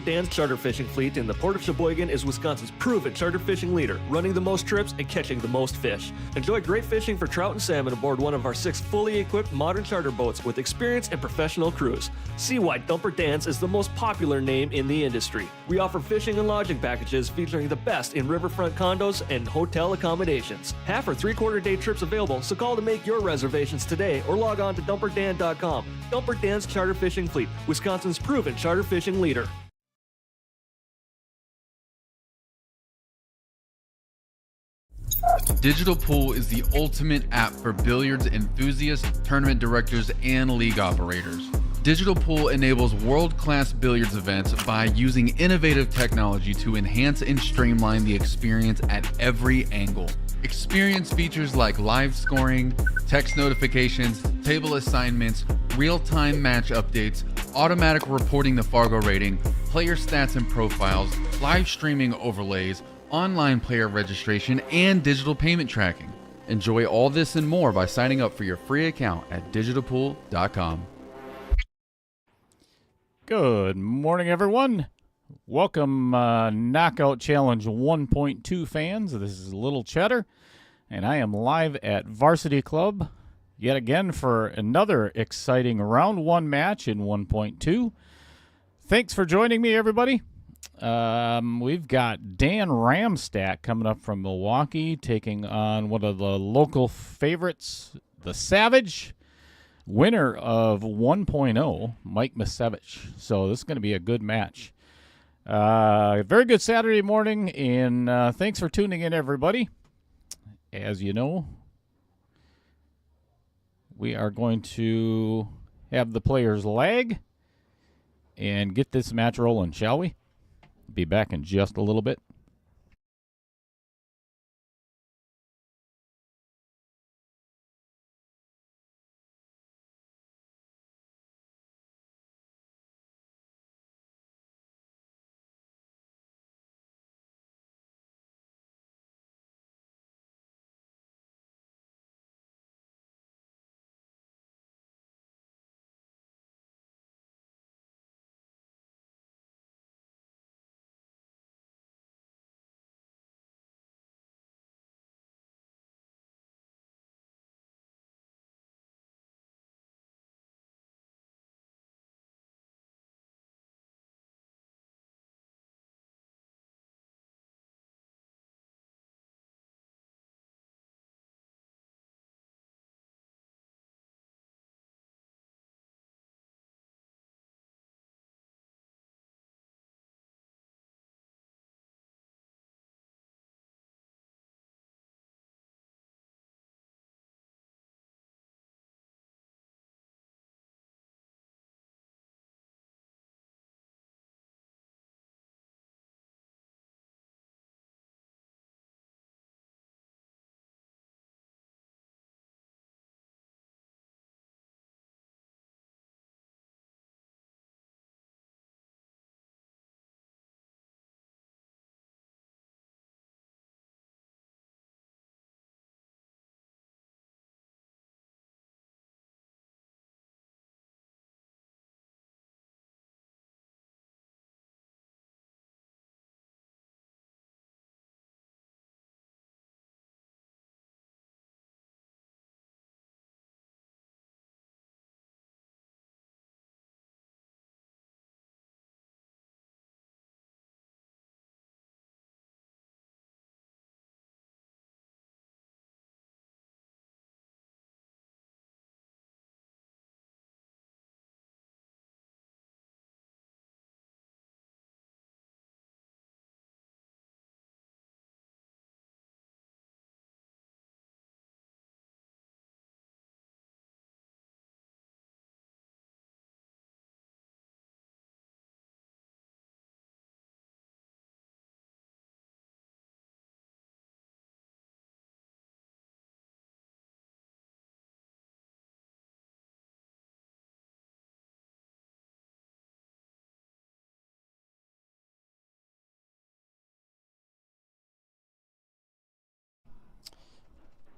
Dan's charter fishing fleet in the Port of Sheboygan is Wisconsin's proven charter fishing leader, running the most trips and catching the most fish. Enjoy great fishing for trout and salmon aboard one of our 6 fully equipped modern charter boats with experience and professional crews. See why Dumper Dan's is the most popular name in the industry. We offer fishing and lodging packages featuring the best in riverfront condos and hotel accommodations. Half or 3/4 day trips available, so call to make your reservations today or log on to dumperdan.com. Dumper Dan's Charter Fishing Fleet, Wisconsin's proven charter fishing leader. Digital Pool is the ultimate app for billiards enthusiasts, tournament directors, and league operators. Digital Pool enables world-class billiards events by using innovative technology to enhance and streamline the experience at every angle. Experience features like live scoring, text notifications, table assignments, real-time match updates, automatic reporting the Fargo rating, player stats and profiles, live streaming overlays, online player registration, and digital payment tracking. Enjoy all this and more by signing up for your free account at digitalpool.com. Good morning, everyone. Welcome, Knockout Challenge 1.2 fans. This is Little Cheddar, and I am live at Varsity Club yet again for another exciting round 1 match in 1.2. Thanks for joining me, everybody. We've got Dan Ramstack coming up from Milwaukee, taking on one of the local favorites, the Savage, winner of 1.0, Mike Misevicz. So this is going to be a good match. Very good Saturday morning, and thanks for tuning in, everybody. As you know, we are going to have the players lag and get this match rolling, shall we? Be back in just a little bit.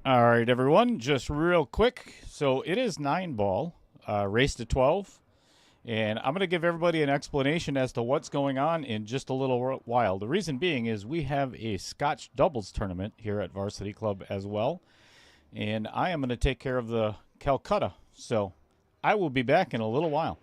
All right, everyone, just real quick. So it is 9 ball, race to 12. And I'm going to give everybody an explanation as to what's going on in just a little while. The reason being is we have a Scotch doubles tournament here at Varsity Club as well. And I am going to take care of the Calcutta. So I will be back in a little while.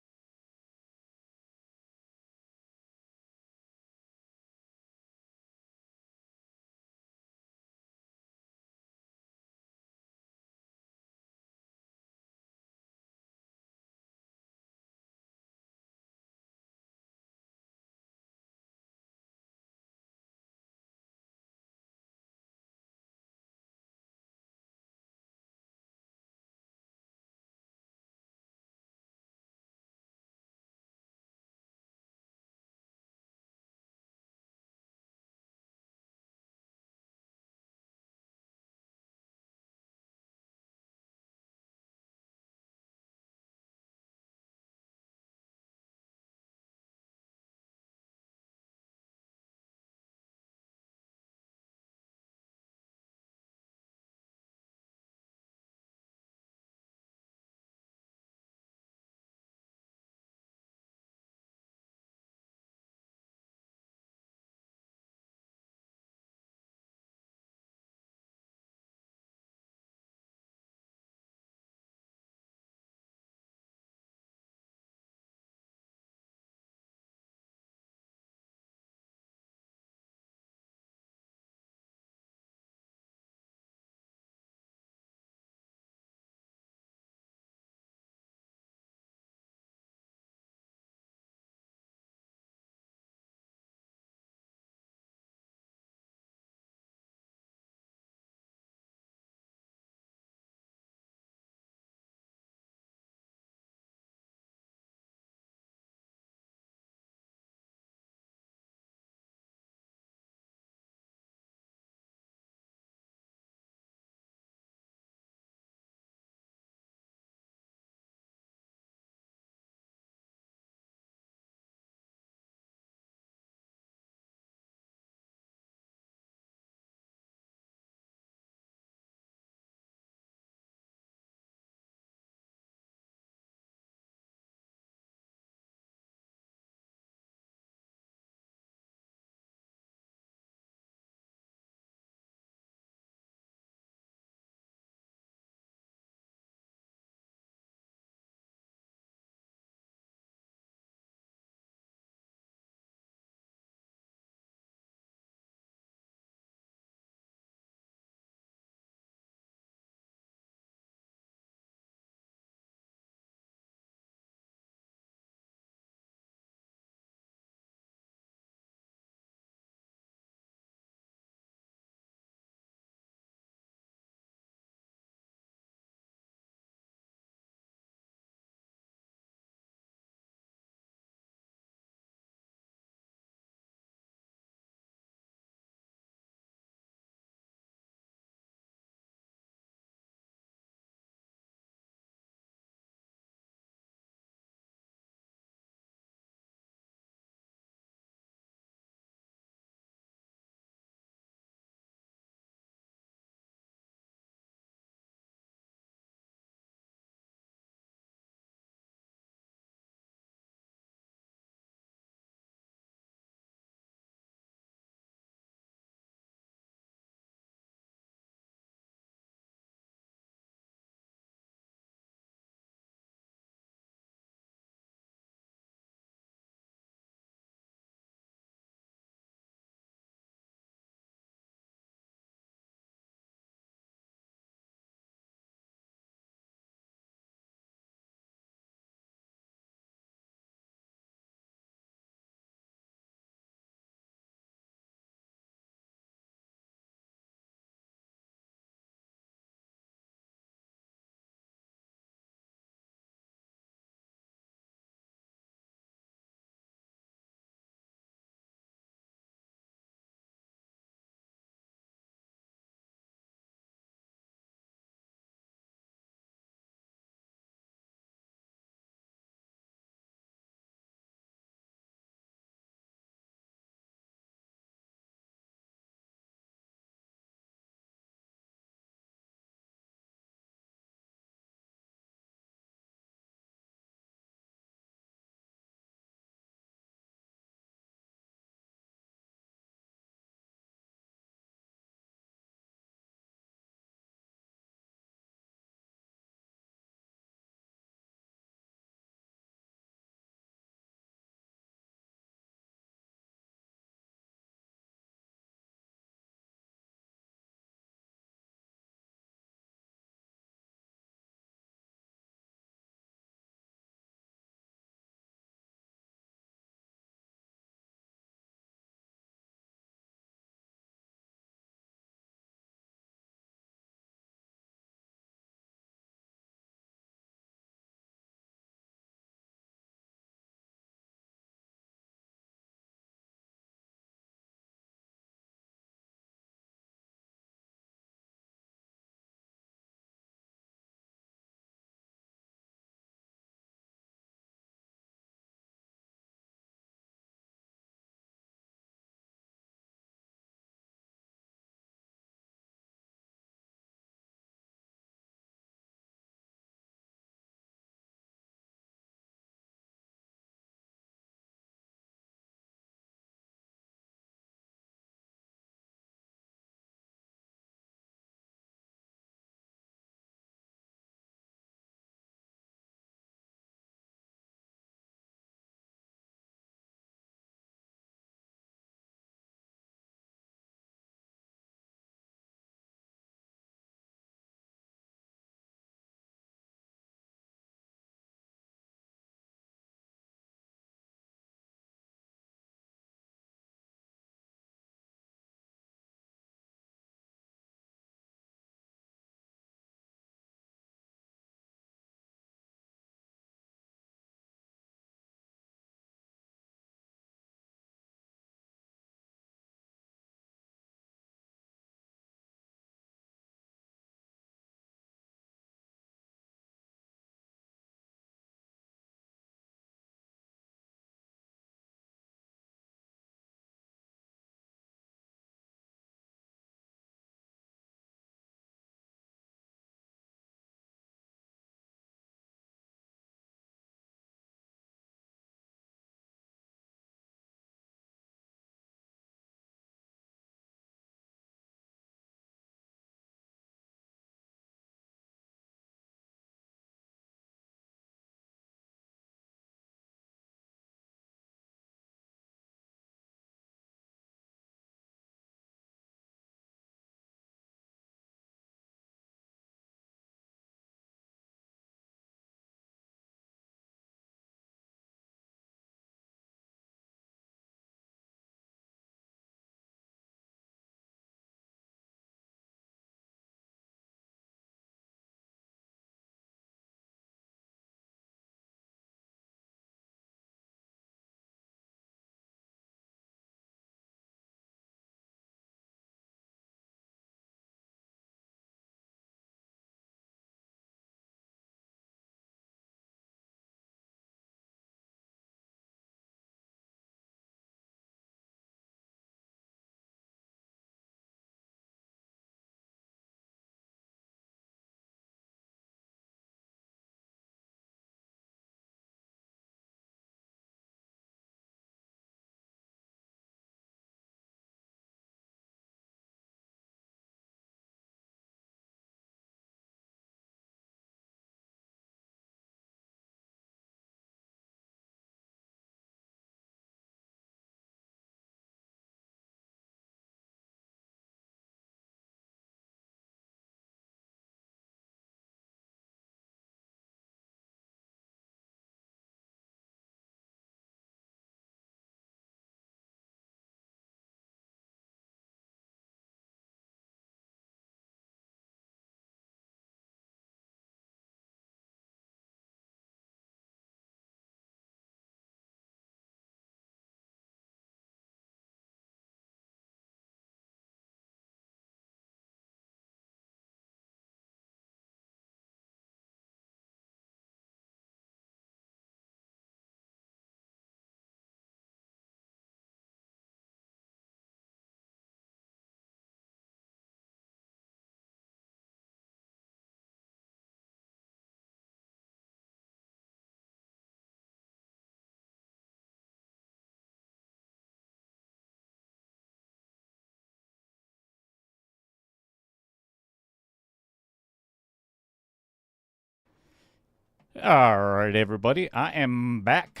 All right, everybody. I am back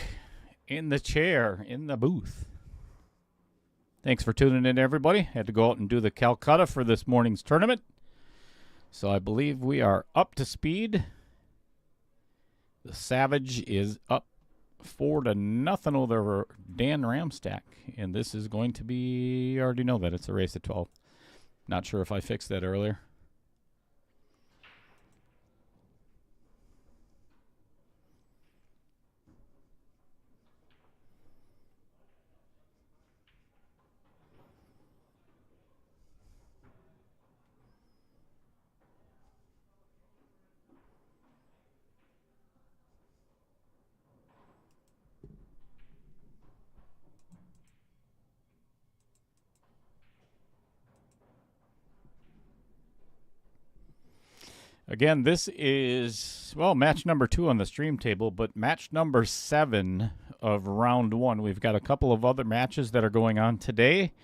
in the chair, in the booth. Thanks for tuning in, everybody. Had to go out and do the Calcutta for this morning's tournament. So I believe we are up to speed. The Savage is up 4-0 over Dan Ramstack. And this is going to be, you already know that it's a race at 12. Not sure if I fixed that earlier. Again, this is, well, match number 2 on the stream table, but match number 7 of round 1. We've got a couple of other matches that are going on today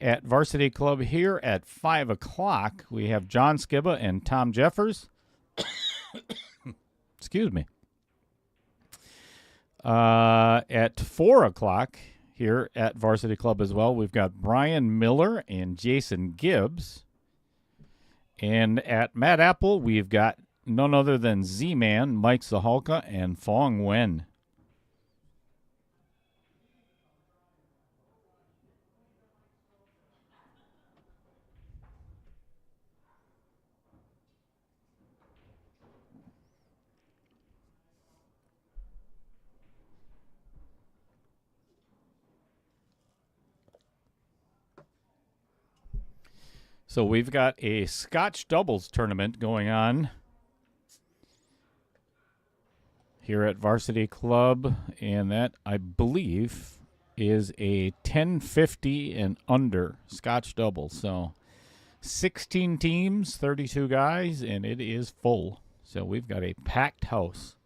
at Varsity Club here at 5 o'clock. We have John Skiba and Tom Jeffers. Excuse me. At 4 o'clock here at Varsity Club as well, we've got Brian Miller and Jason Gibbs. And at Mad Apple, we've got none other than Z-Man, Mike Zahalka, and Fong Wen. So we've got a Scotch doubles tournament going on here at Varsity Club, and that, I believe, is a 1050 and under Scotch doubles. So 16 teams, 32 guys, and it is full. So we've got a packed house.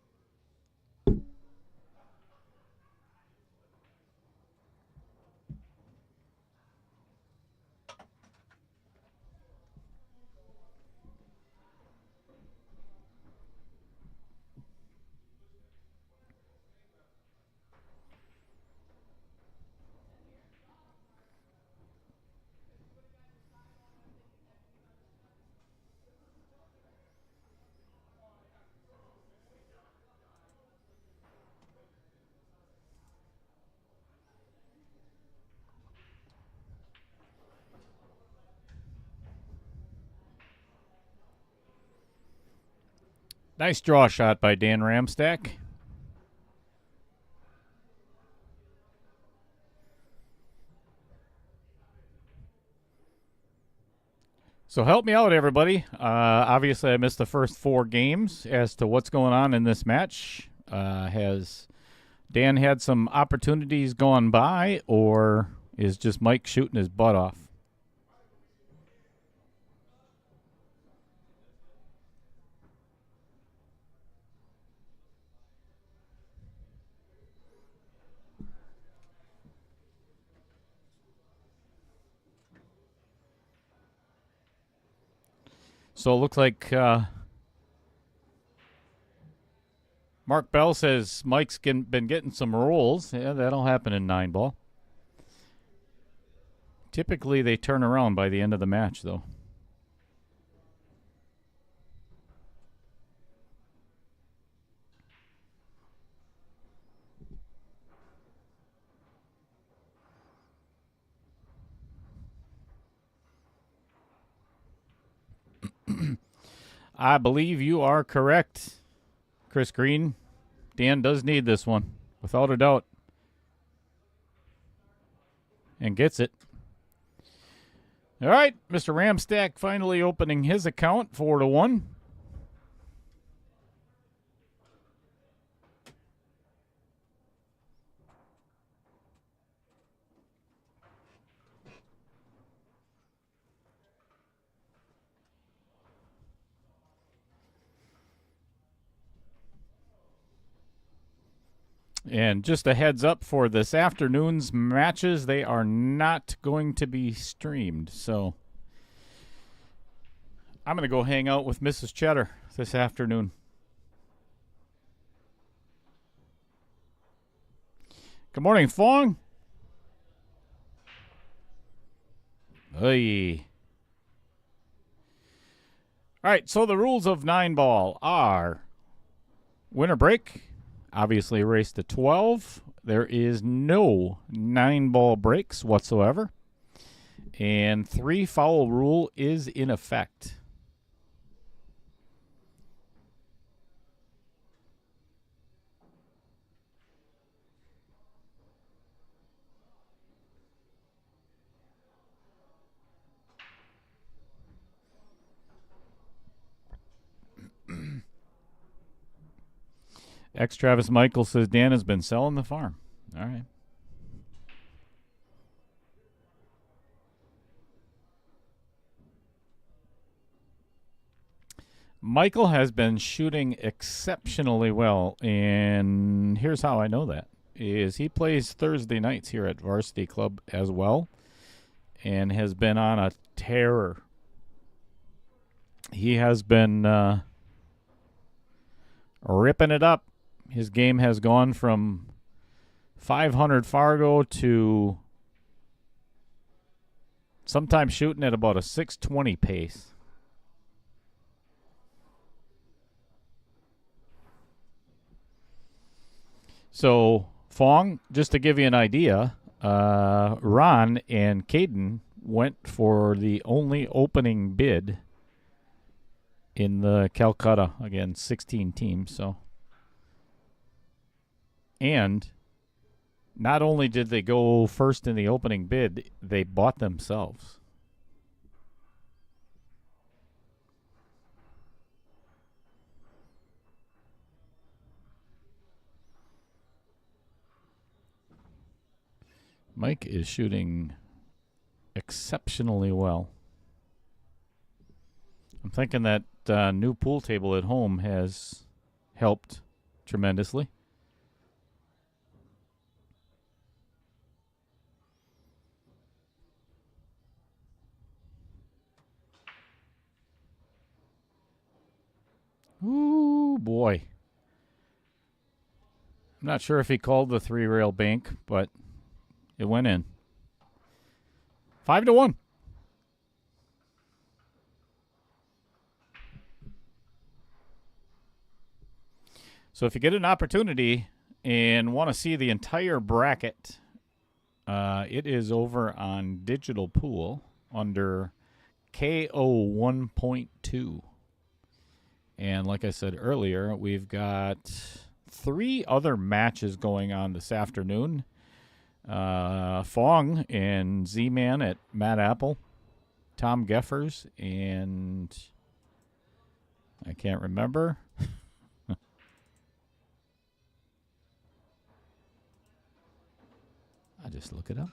Nice draw shot by Dan Ramstack. So help me out, everybody. Obviously, I missed the first 4 games as to what's going on in this match. Has Dan had some opportunities gone by, or is just Mike shooting his butt off? So it looks like Mark Bell says Mike's been getting some rolls. Yeah, that'll happen in 9-ball. Typically, they turn around by the end of the match, though. I believe you are correct, Chris Green. Dan does need this one, without a doubt. And gets it. All right, Mr. Ramstack finally opening his account 4-1. And just a heads up for this afternoon's matches, they are not going to be streamed. So I'm going to go hang out with Mrs. Cheddar this afternoon. Good morning, Fong. Hey. All right, so the rules of 9-ball are winner break, obviously race to 12. There is no 9-ball breaks whatsoever. And 3 foul rule is in effect. Ex Travis Michael says Dan has been selling the farm. All right. Michael has been shooting exceptionally well, and here's how I know that. Is he plays Thursday nights here at Varsity Club as well, and has been on a tear. He has been ripping it up. His game has gone from 500 Fargo to sometimes shooting at about a 620 pace. So, Fong, just to give you an idea, Ron and Caden went for the only opening bid in the Calcutta. Again, 16 teams. So, and not only did they go first in the opening bid, they bought themselves. Mike is shooting exceptionally well. I'm thinking that new pool table at home has helped tremendously. Ooh, boy. I'm not sure if he called the 3-rail bank, but it went in. 5-1. So if you get an opportunity and want to see the entire bracket, it is over on Digital Pool under KO 1.2. And like I said earlier, we've got 3 other matches going on this afternoon. Fong and Z-Man at Matt Apple, Tom Geffers, and I can't remember. I'll just look it up.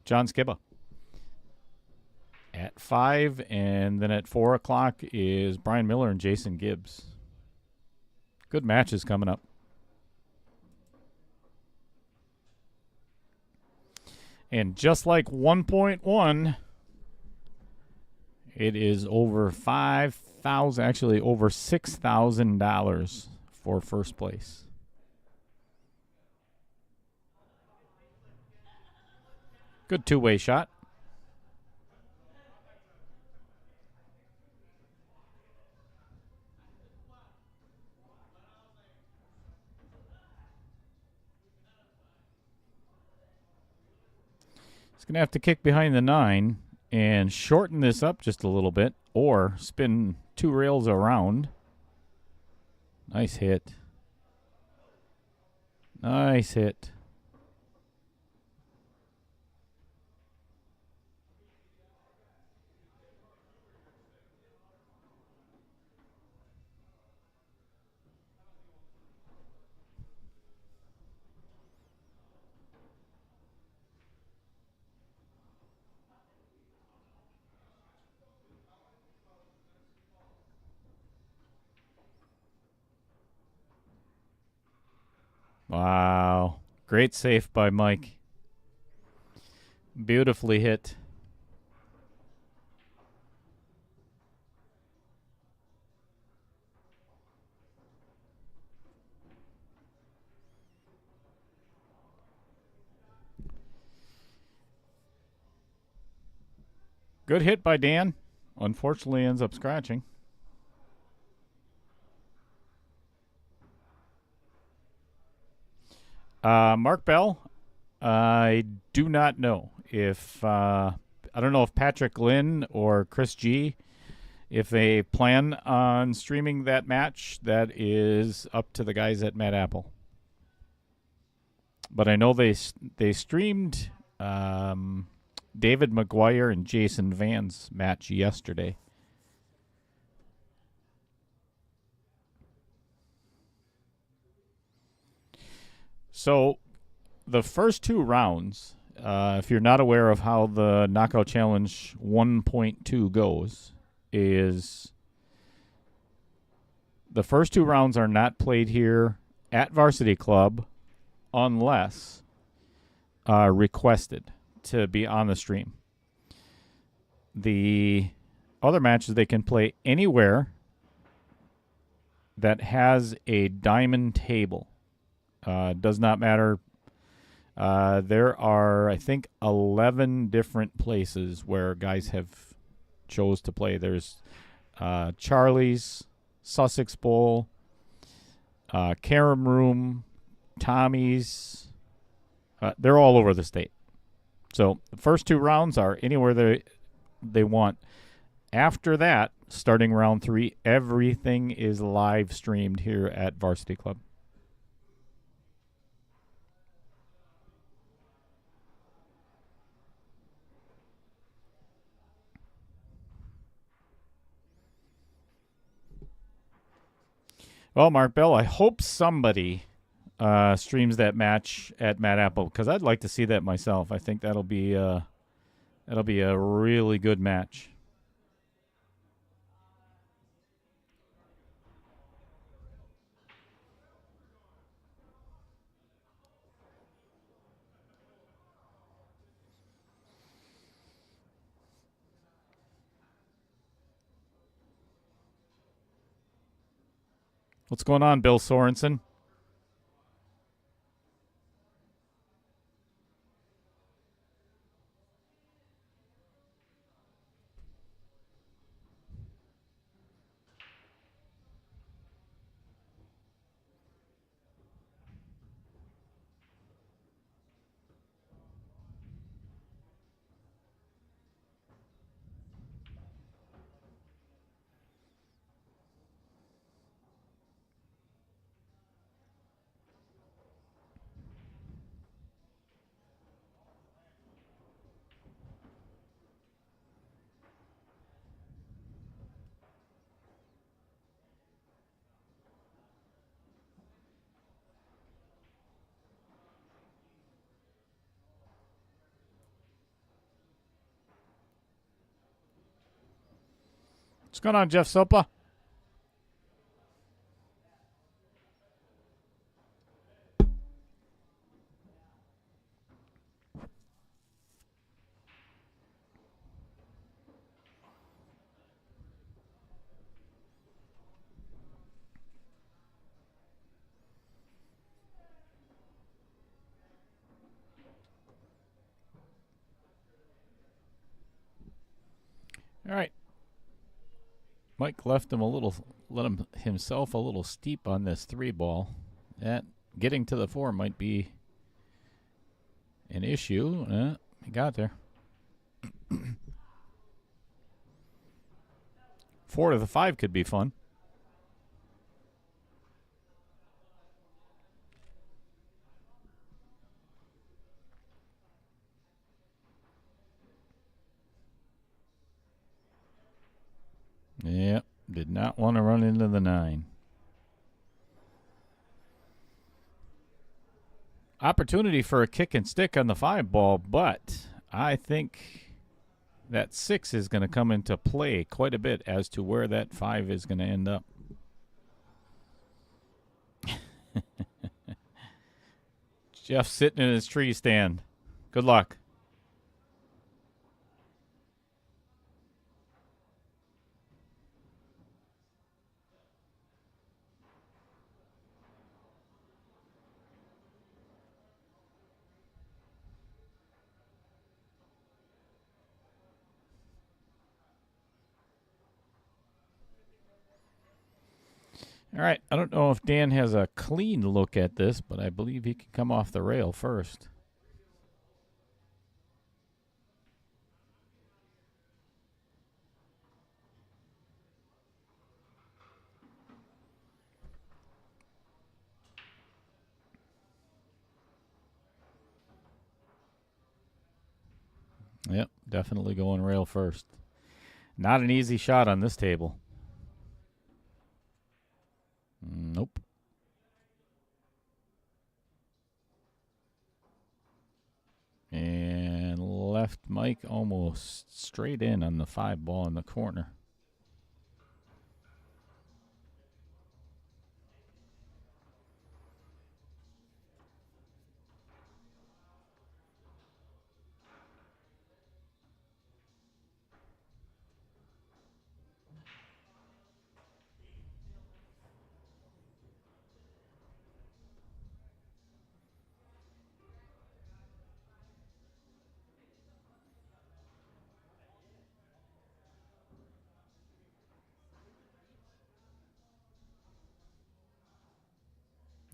John Skibba. At 5, and then at 4 o'clock is Brian Miller and Jason Gibbs. Good matches coming up. And just like 1.1, it is over $5,000, actually over $6,000 for first place. Good two-way shot. It's going to have to kick behind the 9 and shorten this up just a little bit or spin 2 rails around. Nice hit. Nice hit. Wow. Great save by Mike. Beautifully hit. Good hit by Dan. Unfortunately, ends up scratching. Mark Bell, I do not know if I don't know if Patrick Lynn or Chris G, if they plan on streaming that match. That is up to the guys at Mad Apple. But I know they streamed David McGuire and Jason Van's match yesterday. So the first two rounds, if you're not aware of how the Knockout Challenge 1.2 goes, is the first two rounds are not played here at Varsity Club unless requested to be on the stream. The other matches they can play anywhere that has a diamond table. Does not matter. There are, I think, 11 different places where guys have chose to play. There's Charlie's, Sussex Bowl, Carom Room, Tommy's. They're all over the state. So the first two rounds are anywhere they want. After that, starting round 3, everything is live streamed here at Varsity Club. Well, Mark Bell, I hope somebody streams that match at Mad Apple, because I'd like to see that myself. I think that'll be a really good match. What's going on, Bill Sorensen? What's going on, Jeff Sopa? All right. Mike let himself a little steep on this 3-ball. That getting to the 4 might be an issue. He got there. 4 to the 5 could be fun. Yep, did not want to run into the 9. Opportunity for a kick and stick on the 5-ball, but I think that 6 is going to come into play quite a bit as to where that 5 is going to end up. Jeff sitting in his tree stand. Good luck. All right. I don't know if Dan has a clean look at this, but I believe he can come off the rail first. Yep, definitely going rail first. Not an easy shot on this table. Nope. And left Mike almost straight in on the 5 ball in the corner.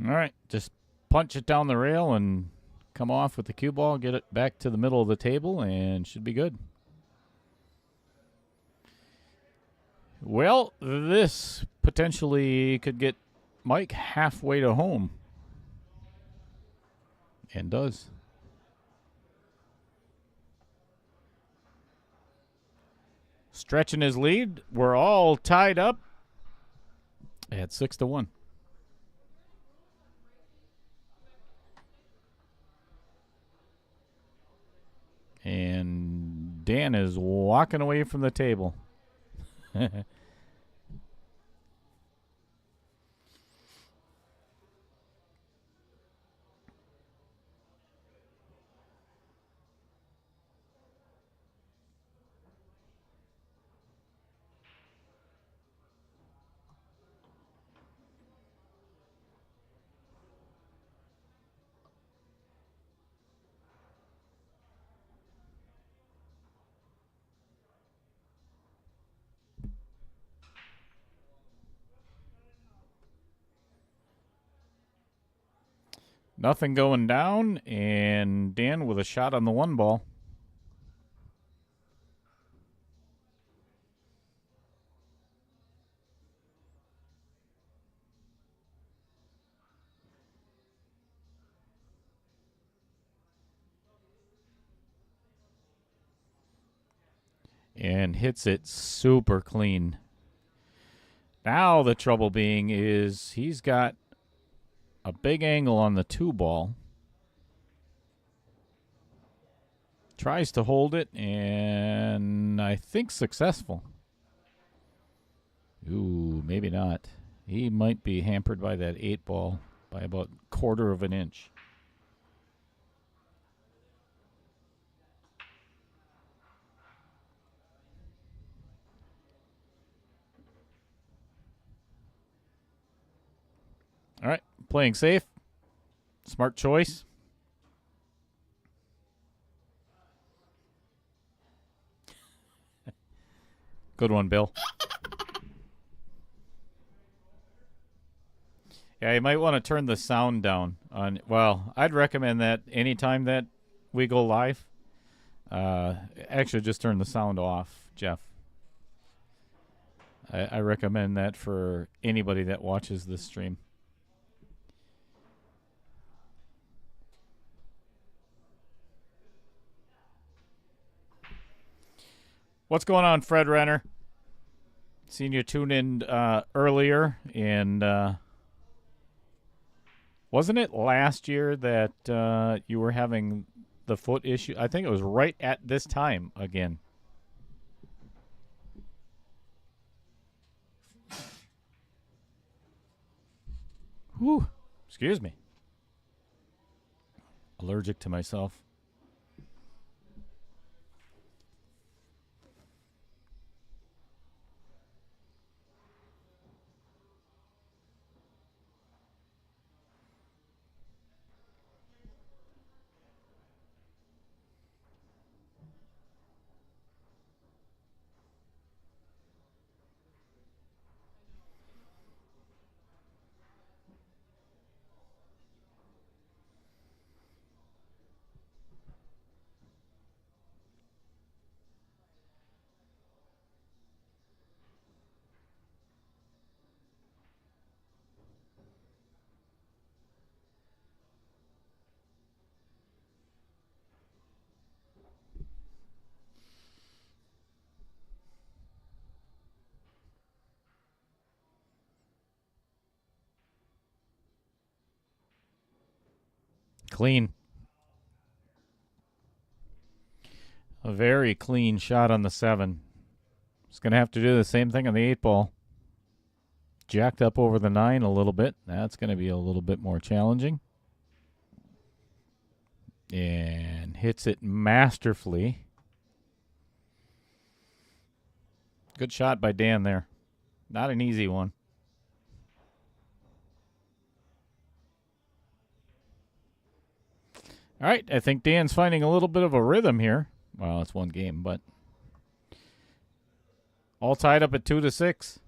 All right, just punch it down the rail and come off with the cue ball, get it back to the middle of the table, and should be good. Well, this potentially could get Mike halfway to home. And does. Stretching his lead. We're all tied up at 6-1. And Dan is walking away from the table. Nothing going down, and Dan with a shot on the 1 ball. And hits it super clean. Now the trouble being is he's got a big angle on the 2 ball. Tries to hold it, and I think successful. Ooh, maybe not. He might be hampered by that 8 ball by about 1/4 of an inch. All right, playing safe. Smart choice. Good one, Bill. Yeah, you might want to turn the sound down on. Well, I'd recommend that anytime that we go live. Actually, just turn the sound off, Jeff. I recommend that for anybody that watches this stream. What's going on, Fred Renner? Seen you tune in earlier, and wasn't it last year that you were having the foot issue? I think it was right at this time again. Whew. Excuse me. Allergic to myself. Clean. A very clean shot on the 7. It's going to have to do the same thing on the 8 ball. Jacked up over the 9 a little bit. That's going to be a little bit more challenging. And hits it masterfully. Good shot by Dan there. Not an easy one. All right, I think Dan's finding a little bit of a rhythm here. Well, it's one game, but all tied up at 2-6.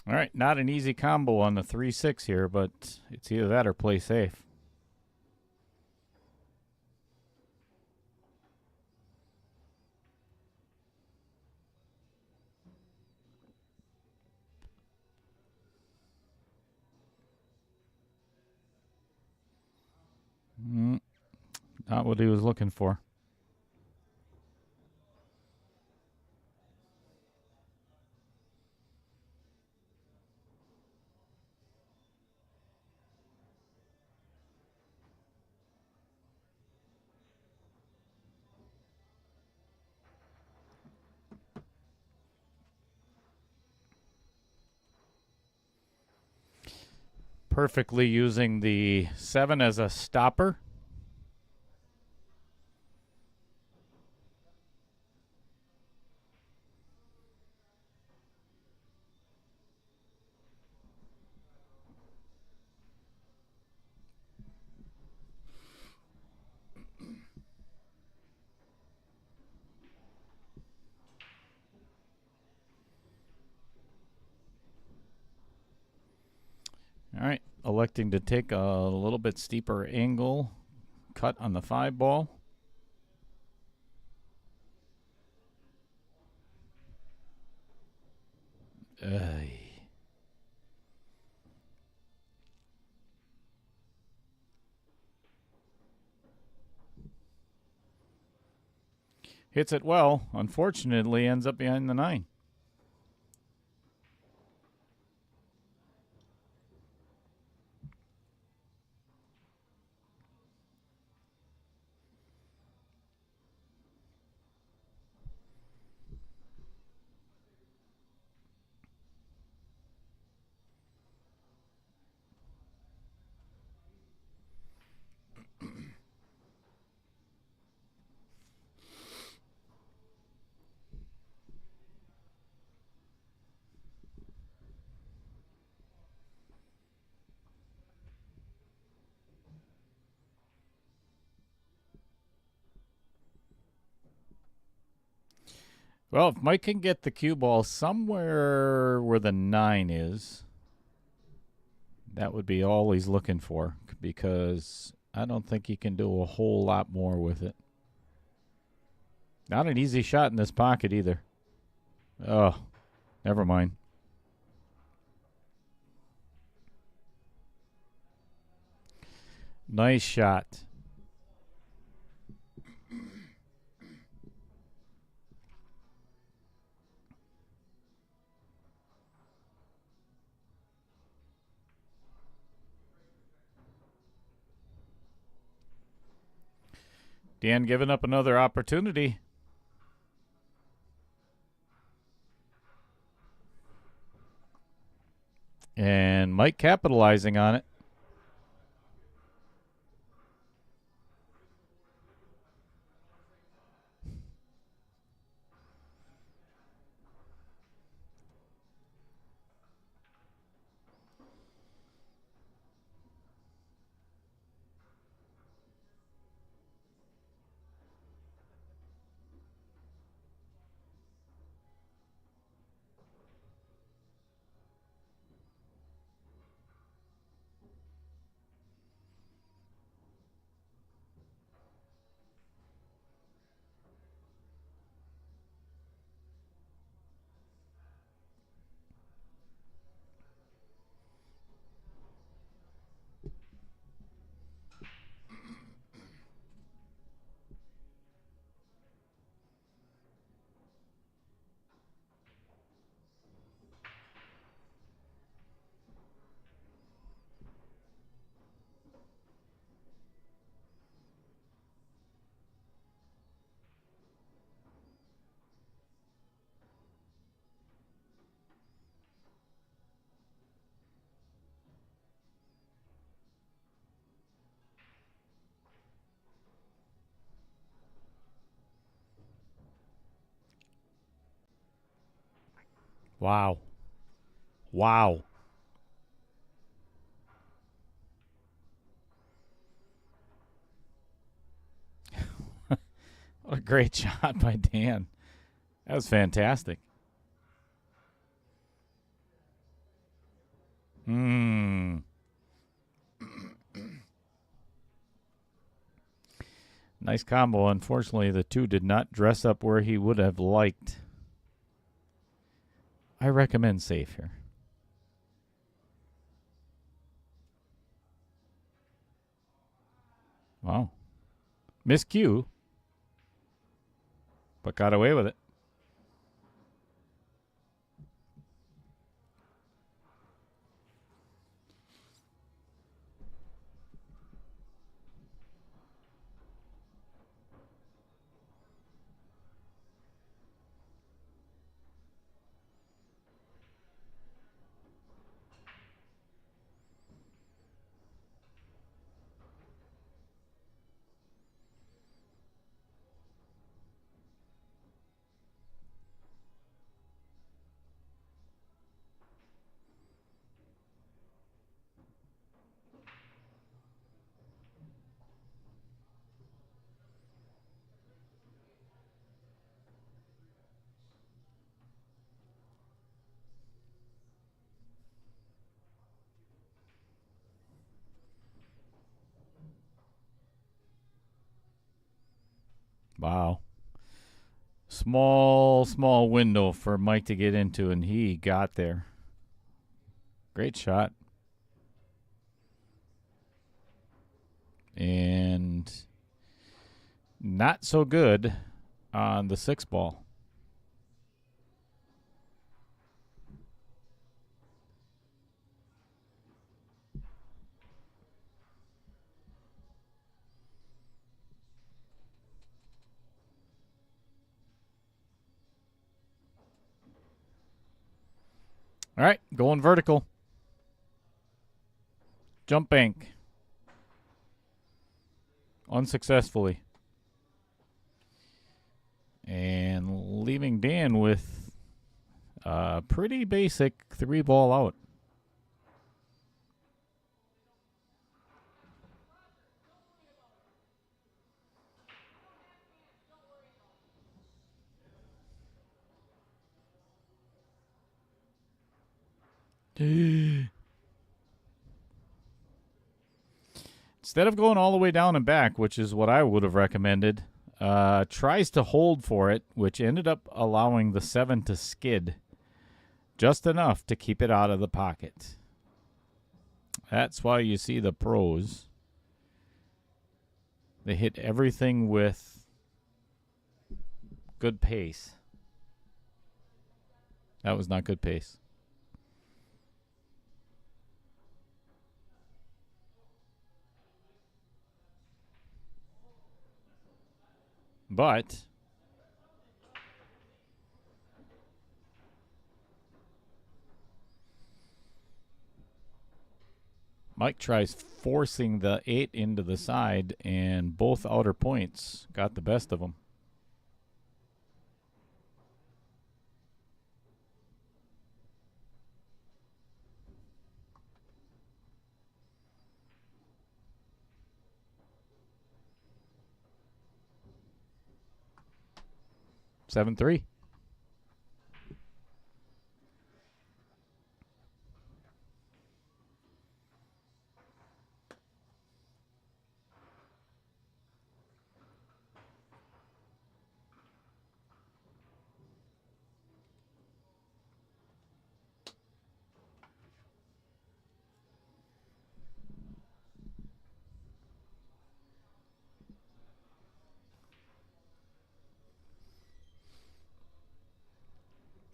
All right, not an easy combo on the 3-6 here, but it's either that or play safe. Not what he was looking for. Perfectly using the 7 as a stopper. All right, electing to take a little bit steeper angle cut on the 5 ball. Hits it well. Unfortunately, ends up behind the 9. Well, if Mike can get the cue ball somewhere where the 9 is, that would be all he's looking for, because I don't think he can do a whole lot more with it. Not an easy shot in this pocket either. Oh, never mind. Nice shot. Dan giving up another opportunity. And Mike capitalizing on it. Wow. Wow. What a great shot by Dan. That was fantastic. Nice combo. Unfortunately, the two did not dress up where he would have liked. I recommend safe here. Wow. Miscue, but got away with it. Wow. Small window for Mike to get into, and he got there. Great shot. And not so good on the 6 ball. All right, going vertical. Jump bank. Unsuccessfully. And leaving Dan with a pretty basic 3 ball out. Instead of going all the way down and back, which is what I would have recommended, tries to hold for it, which ended up allowing the 7 to skid just enough to keep it out of the pocket. That's why you see the pros They hit everything with good pace. That was not good pace. But Mike tries forcing the 8 into the side, and both outer points got the best of him. Seven three.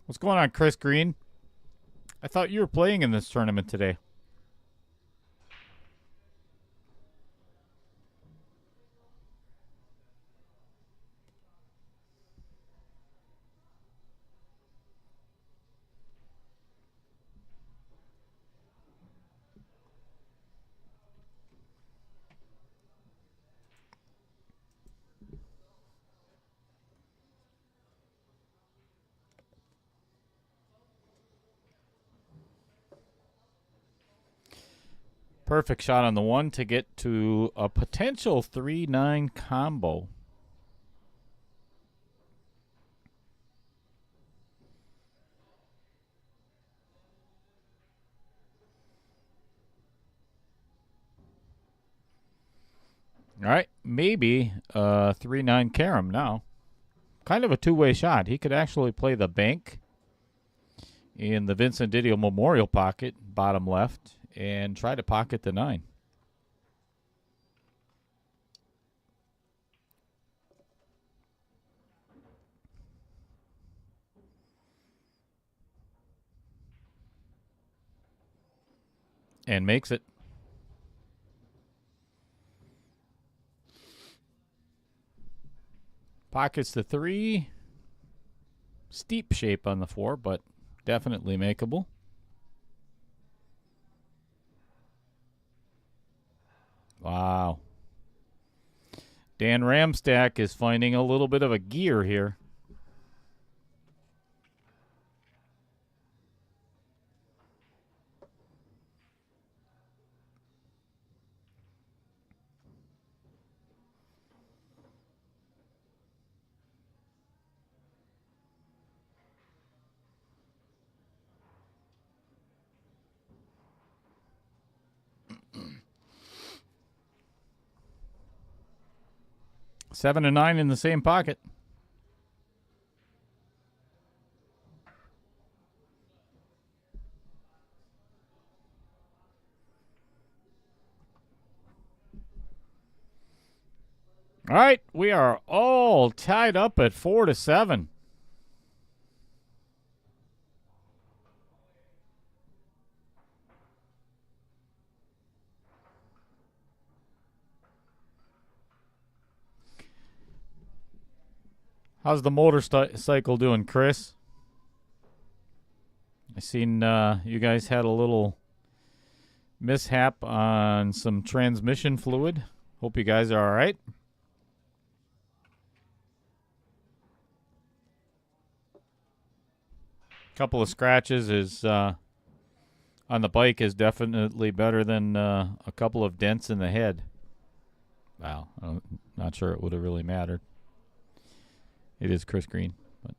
What's going on, Chris Green? I thought you were playing in this tournament today. Perfect shot on the 1 to get to a potential 3-9 combo. All right, maybe 3-9 carom now. Kind of a two-way shot. He could actually play the bank in the Vincent Didio Memorial pocket, bottom left, and try to pocket the 9. And makes it. Pockets the 3. Steep shape on the 4, but definitely makeable. Wow. Dan Ramstack is finding a little bit of a gear here. Seven and 9 in the same pocket. All right, we are all tied up at 4-7. How's the motorcycle doing, Chris? I seen you guys had a little mishap on some transmission fluid. Hope you guys are all right. Couple of scratches is on the bike is definitely better than a couple of dents in the head. Wow, I'm not sure it would have really mattered. It is Chris Green, but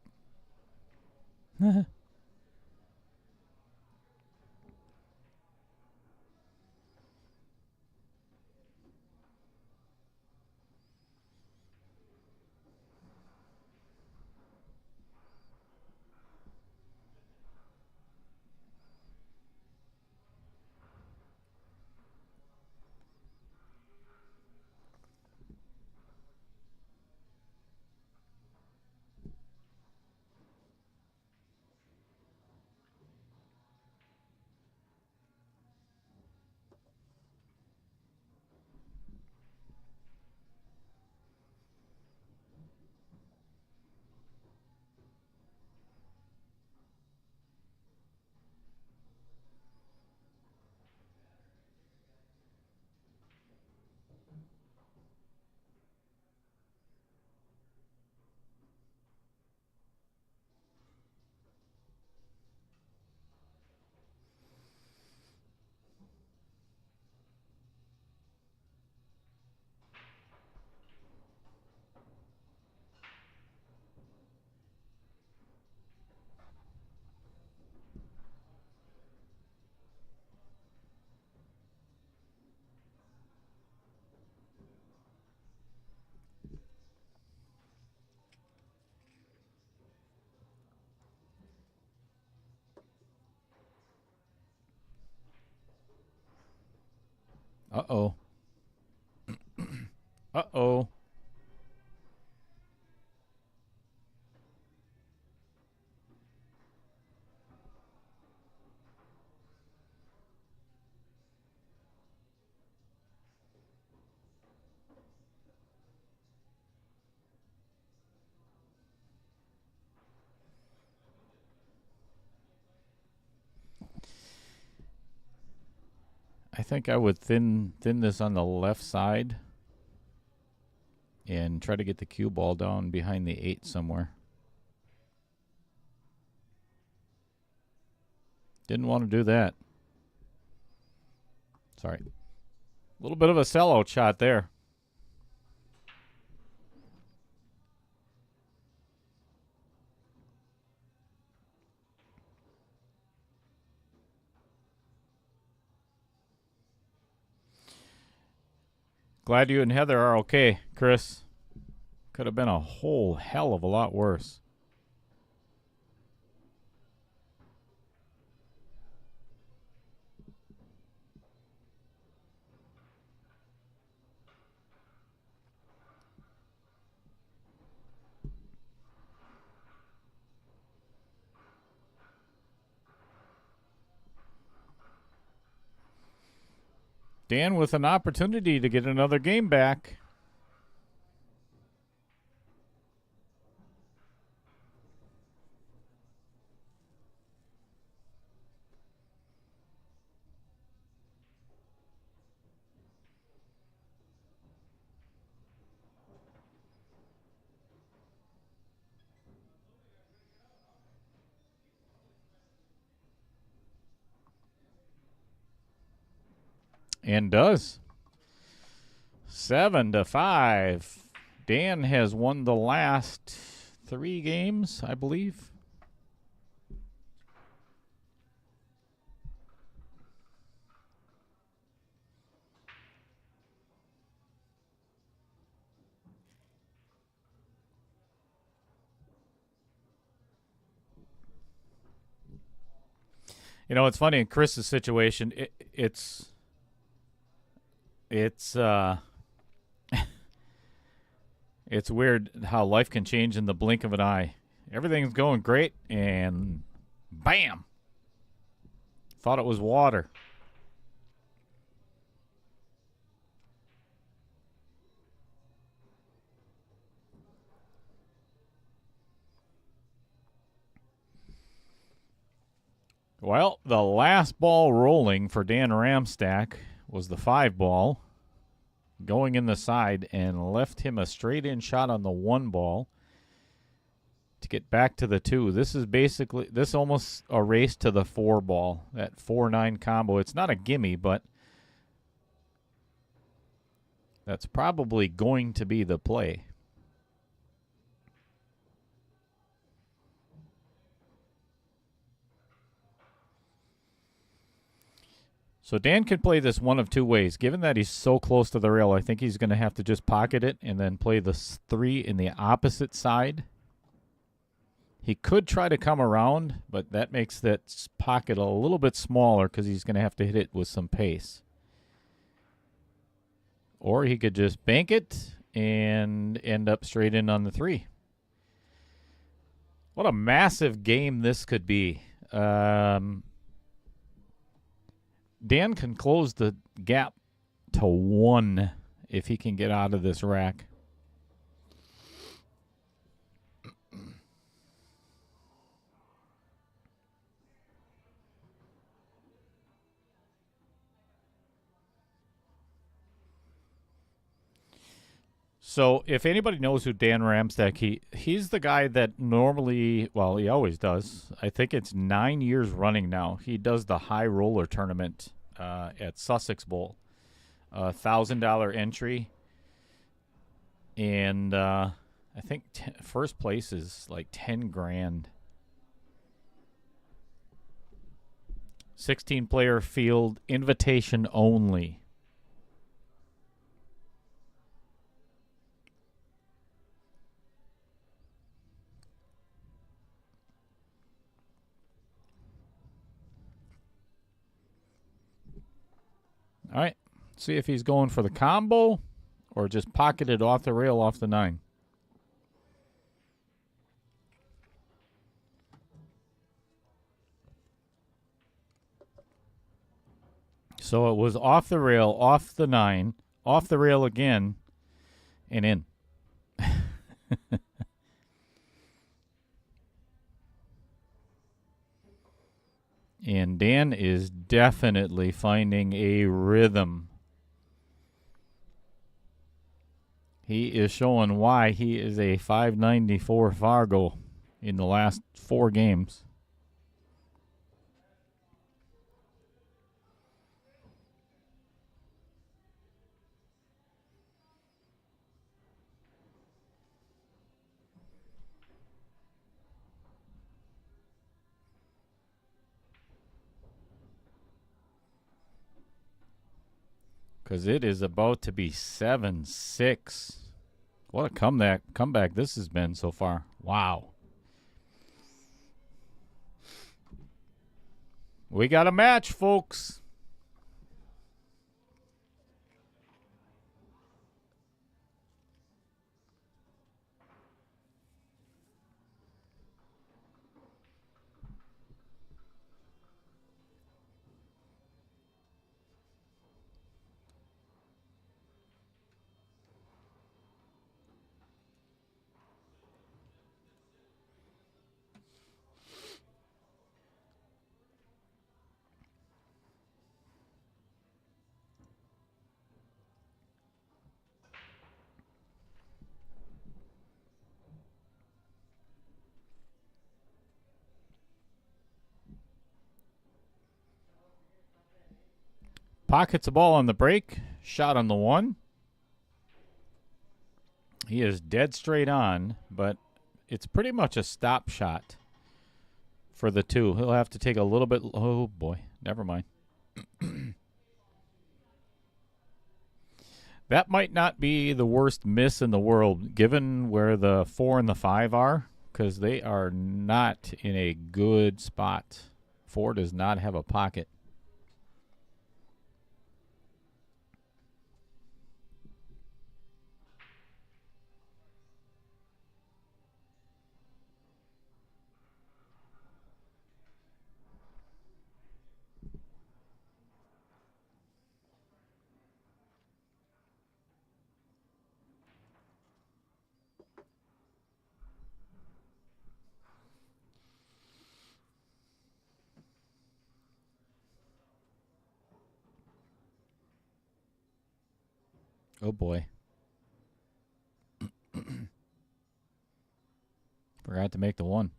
Uh-oh. Uh-oh. I think I would thin this on the left side and try to get the cue ball down behind the 8 somewhere. Didn't want to do that. Sorry. A little bit of a sellout shot there. Glad you and Heather are okay, Chris. Could have been a whole hell of a lot worse. Dan with an opportunity to get another game back. And does. 7-5. Dan has won the last 3 games, I believe. You know, it's funny in Chris's situation. It's weird how life can change in the blink of an eye. Everything's going great, and bam! Thought it was water. Well, the last ball rolling for Dan Ramstack was the 5 ball going in the side and left him a straight in shot on the 1 ball to get back to the 2. This is basically, this almost a race to the 4 ball, that 4-9 combo. It's not a gimme, but that's probably going to be the play. So Dan could play this one of 2 ways. Given that he's so close to the rail, I think he's going to have to just pocket it and then play the 3 in the opposite side. He could try to come around, but that makes that pocket a little bit smaller because he's going to have to hit it with some pace. Or he could just bank it and end up straight in on the 3. What a massive game this could be. Dan can close the gap to 1 if he can get out of this rack. So if anybody knows who Dan Ramstack, he's the guy that normally, well, he always does. I think it's 9 years running now. He does the high roller tournament at Sussex Bowl, $1,000 entry, and I think first place is like 10 grand. 16-player field, invitation only. All right, See if he's going for the combo or just pocketed off the rail off the 9. So it was off the rail, off the 9, off the rail again, and in. And Dan is definitely finding a rhythm. He is showing why he is a 594 Fargo in the last 4 games. Because it is about to be 7-6. What a comeback this has been so far. Wow. We got a match, folks. Pockets the ball on the break. Shot on the 1. He is dead straight on, but it's pretty much a stop shot for the 2. He'll have to take a little bit. Oh, boy. Never mind. That might not be the worst miss in the world, given where the 4 and the 5 are, because they are not in a good spot. 4 does not have a pocket. Oh, boy. Forgot to make the 1.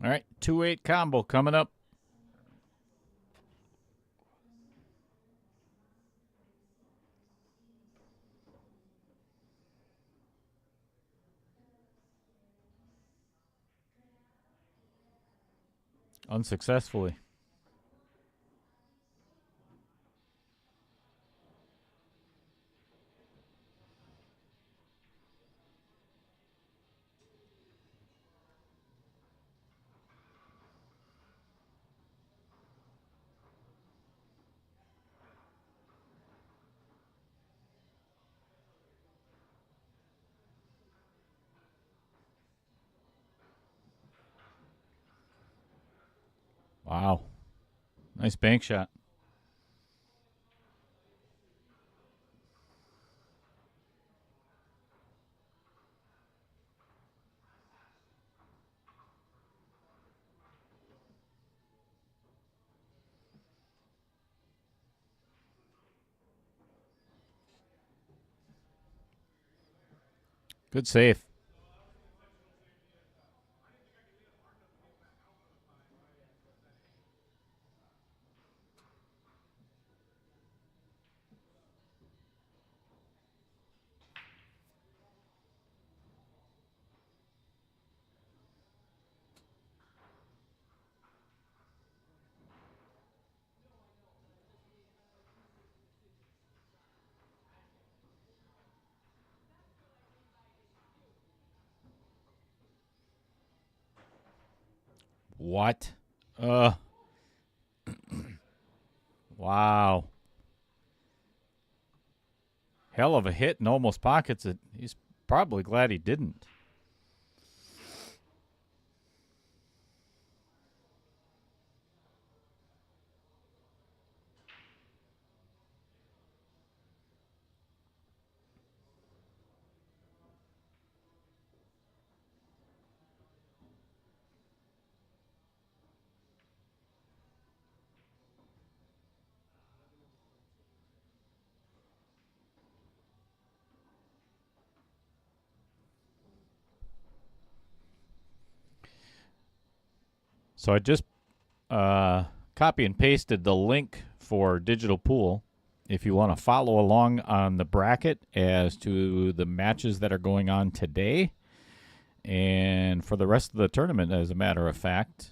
All right, 2-8 combo coming up. Unsuccessfully. Wow. Nice bank shot. Good save. What? Wow. Hell of a hit and almost pockets it. He's probably glad he didn't. So I just copy and pasted the link for Digital Pool if you want to follow along on the bracket as to the matches that are going on today and for the rest of the tournament, as a matter of fact.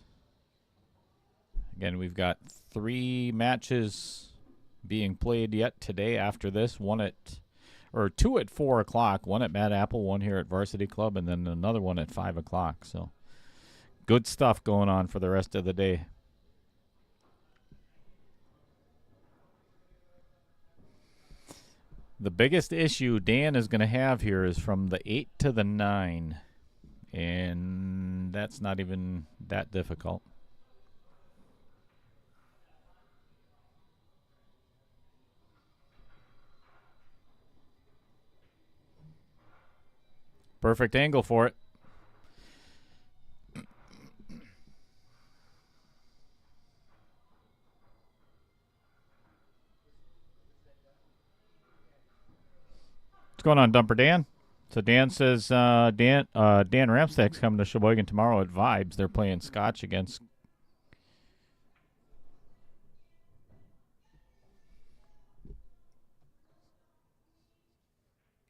Again, we've got 3 matches being played yet today after this. 2 at 4 o'clock, 1 at Mad Apple, 1 here at Varsity Club, and then another one at 5 o'clock. So good stuff going on for the rest of the day. The biggest issue Dan is going to have here is from the 8 to the 9. And that's not even that difficult. Perfect angle for it. What's going on, Dumper Dan? So Dan says Dan Ramstack's coming to Sheboygan tomorrow at Vibes. They're playing Scotch against.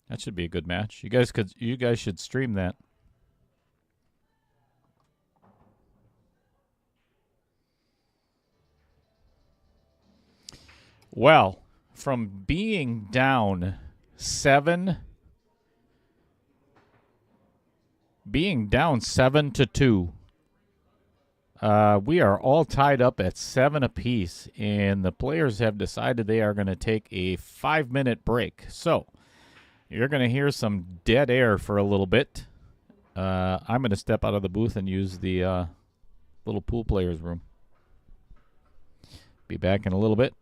That should be a good match. You guys should stream that. Well, from being down 7 to 2, we are all tied up at 7 apiece, and the players have decided they are going to take a 5-minute break. So you're going to hear some dead air for a little bit. I'm going to step out of the booth and use the little pool players room. Be back in a little bit.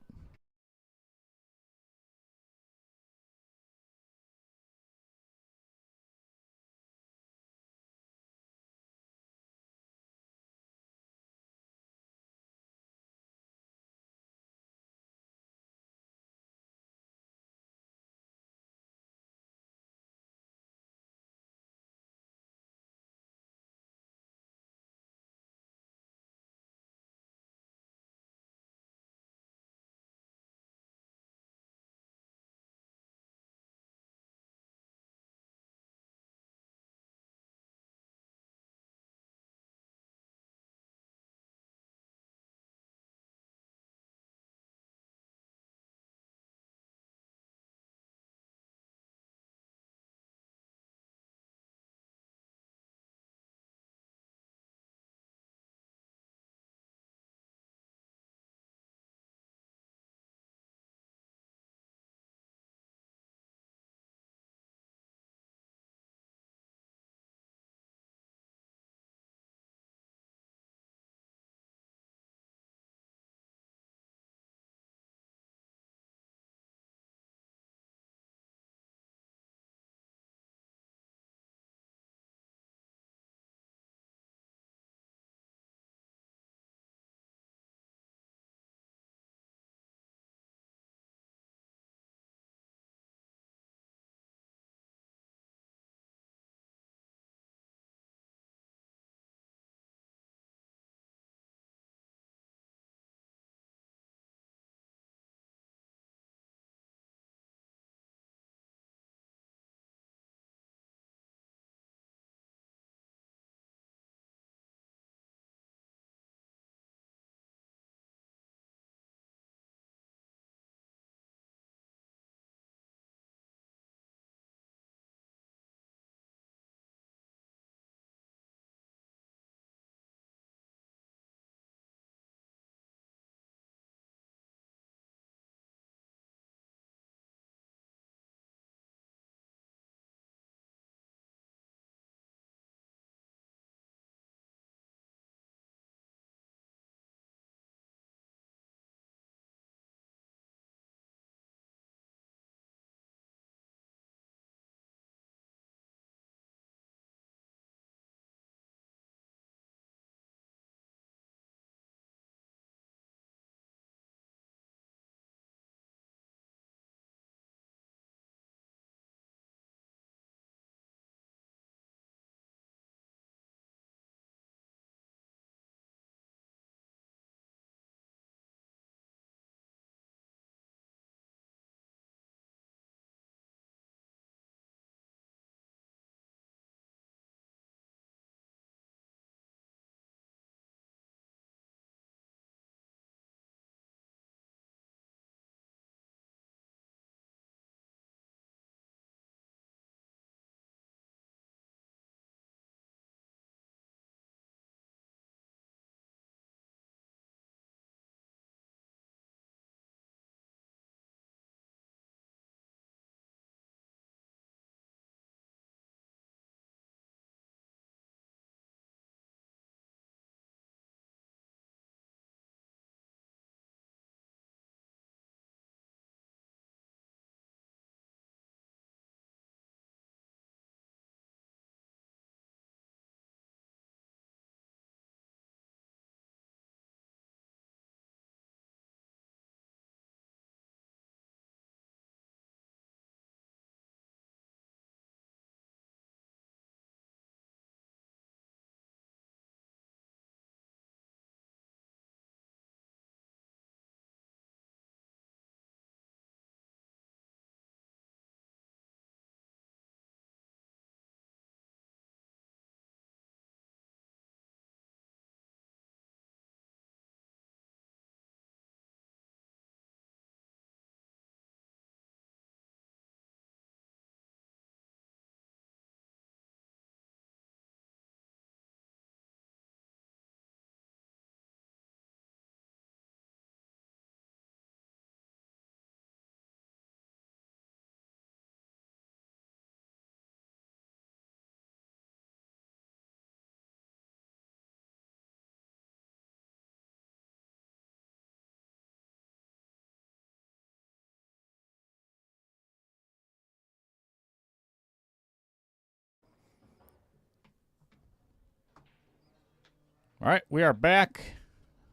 All right, we are back.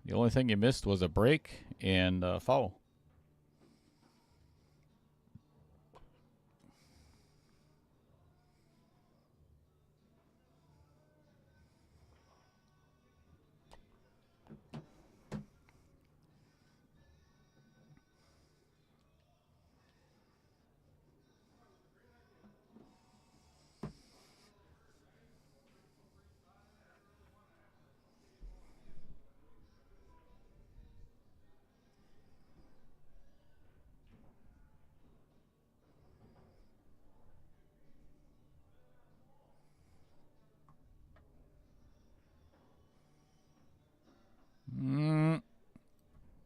The only thing you missed was a break and a foul.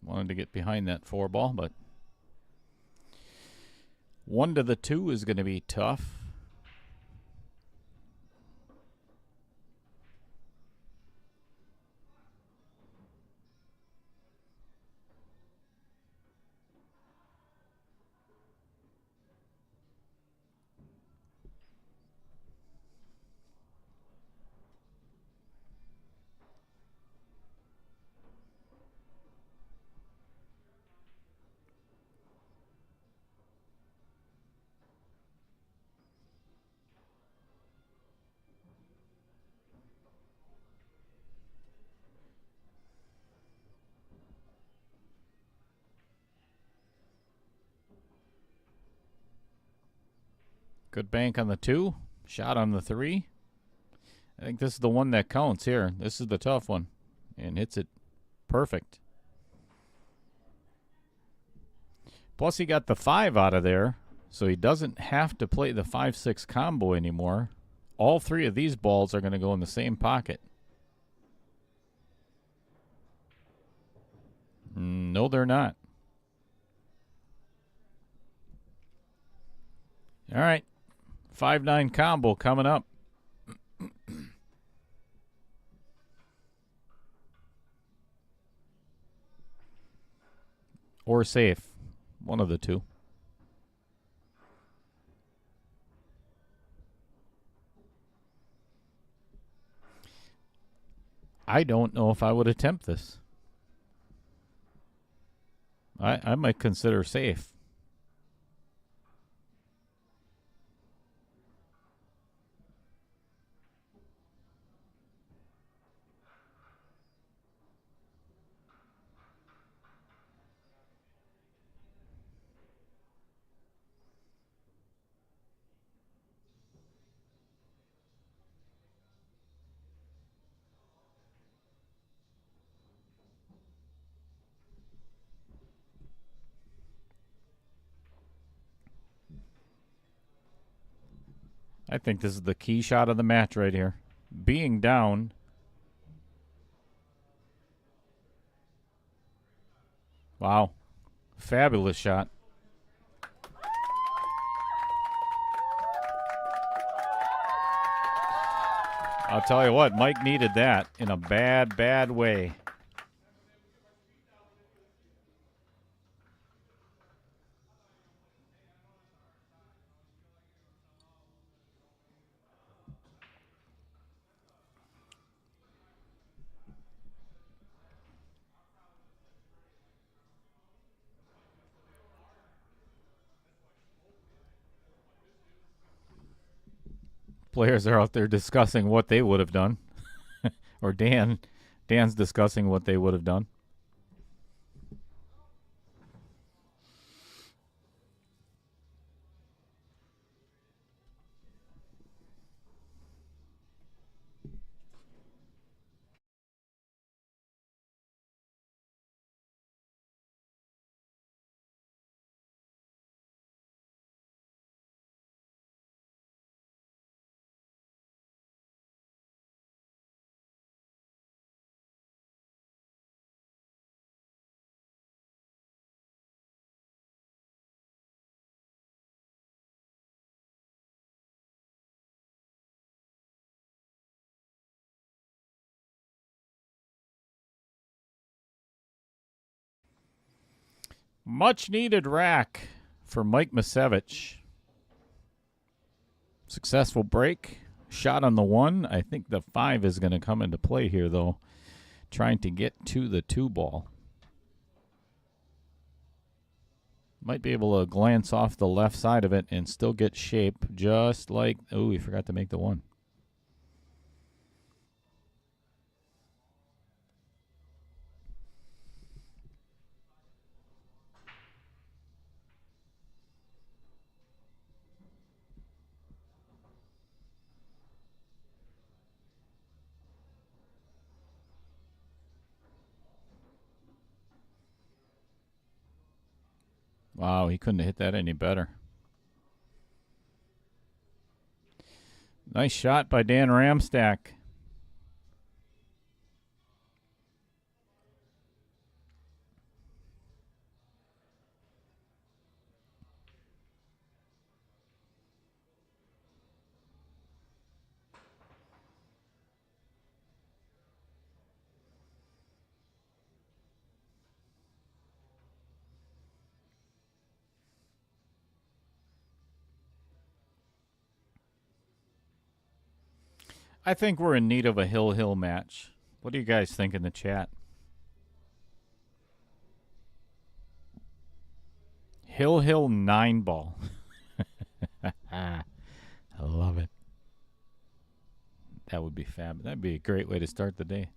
Wanted to get behind that 4 ball, but 1 to the 2 is going to be tough. Good bank on the 2. Shot on the 3. I think this is the one that counts here. This is the tough one. And hits it perfect. Plus he got the 5 out of there, so he doesn't have to play the 5-6 combo anymore. All 3 of these balls are going to go in the same pocket. No, they're not. All right. 5-9 combo coming up. Or safe. One of the two. I don't know if I would attempt this. I might consider safe. I think this is the key shot of the match right here. Being down. Wow. Fabulous shot. I'll tell you what, Mike needed that in a bad, bad way. Players are out there discussing what they would have done. Or Dan's discussing what they would have done. Much needed rack for Mike Misevicz. Successful break. Shot on the 1. I think the 5 is going to come into play here, though. trying to get to the 2-ball. Might be able to glance off the left side of it and still get shape, just like... Oh, he forgot to make the 1. Wow, he couldn't have hit that any better. Nice shot by Dan Ramstack. I think we're in need of a hill-hill match. What do you guys think in the chat? Hill-hill 9-ball. I love it. That would be fab. That'd be a great way to start the day.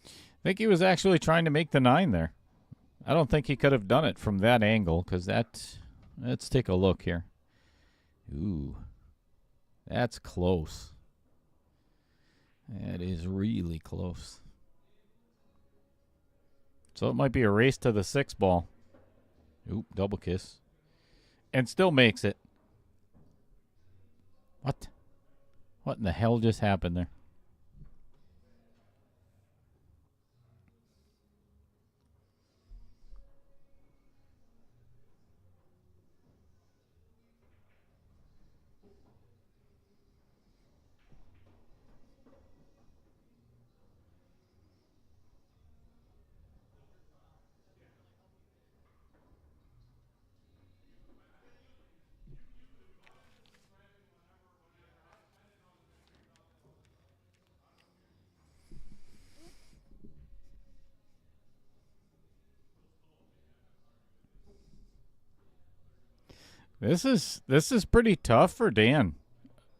I think he was actually trying to make the 9 there. I don't think he could have done it from that angle, because that... Let's take a look here. Ooh. That's close. That is really close. So it might be a race to the 6-ball. Oop, double kiss. And still makes it. What? What in the hell just happened there? This is pretty tough for Dan.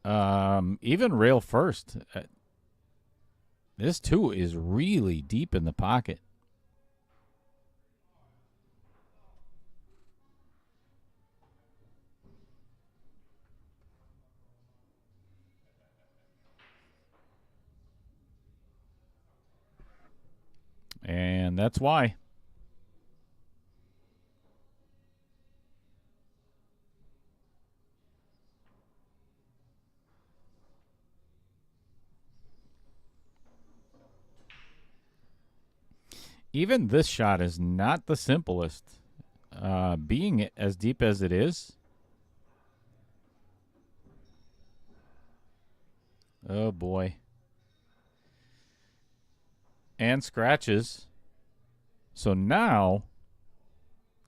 Even rail first. This too is really deep in the pocket. And that's why. Even this shot is not the simplest. Being as deep as it is. Oh, boy. And scratches. So now,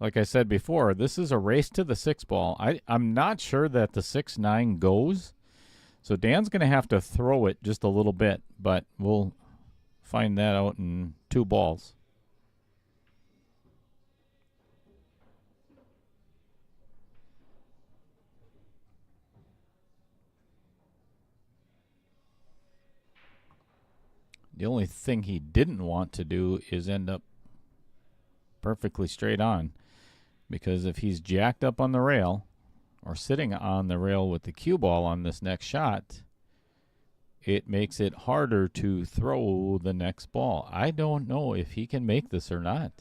like I said before, this is a race to the 6-ball. I'm not sure that the 6-9 goes. So Dan's going to have to throw it just a little bit, but we'll find that out in 2 balls. The only thing he didn't want to do is end up perfectly straight on, because if he's jacked up on the rail or sitting on the rail with the cue ball on this next shot, it makes it harder to throw the next ball. I don't know if he can make this or not.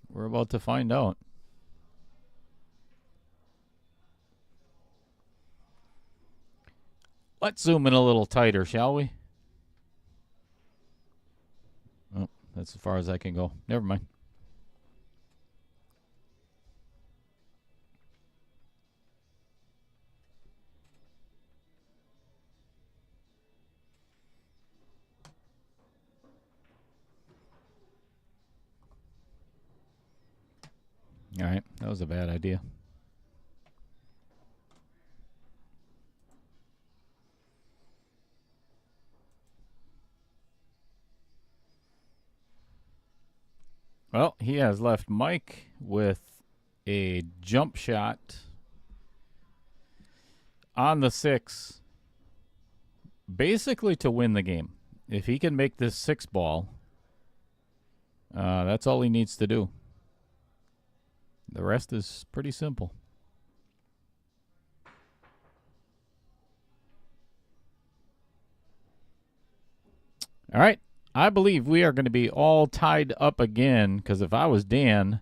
We're about to find out. Let's zoom in a little tighter, shall we? Oh, that's as far as I can go. Never mind. All right, that was a bad idea. Well, he has left Mike with a jump shot on the 6, basically to win the game. If he can make this 6 ball, that's all he needs to do. The rest is pretty simple. All right. I believe we are going to be all tied up again, because if I was Dan,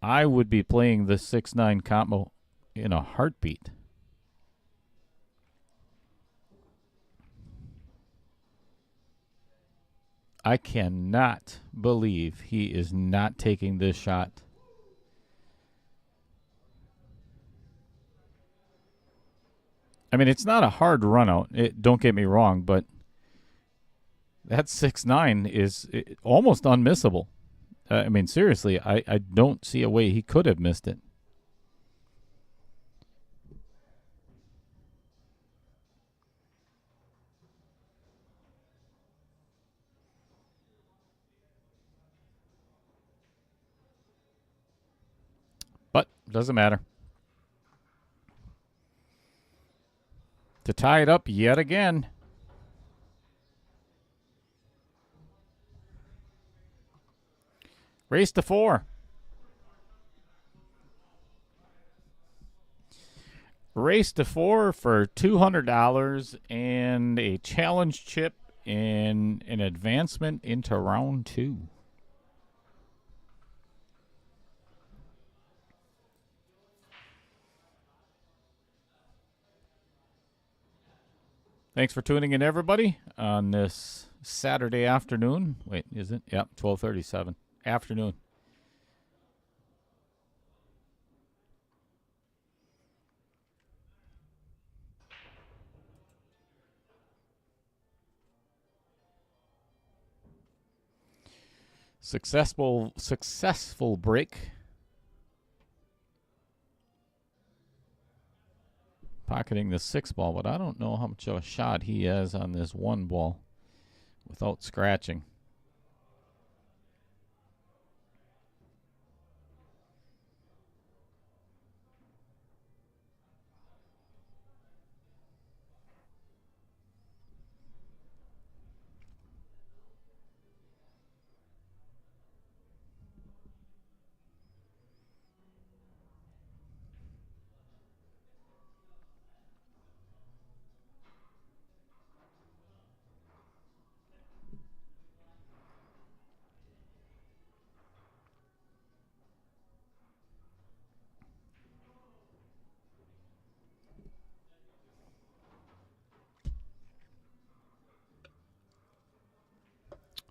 I would be playing the 6-9 combo in a heartbeat. I cannot believe he is not taking this shot. I mean, it's not a hard run out. Don't get me wrong, but that 6-9 is almost unmissable. I mean, seriously, I don't see a way he could have missed it. But doesn't matter. To tie it up yet again. Race to 4. Race to 4 for $200 and a challenge chip and an advancement into round 2. Thanks for tuning in, everybody, on this Saturday afternoon. Wait, is it? Yep, 12:37 afternoon. Successful break. Pocketing the 6 ball, but I don't know how much of a shot he has on this 1 ball without scratching.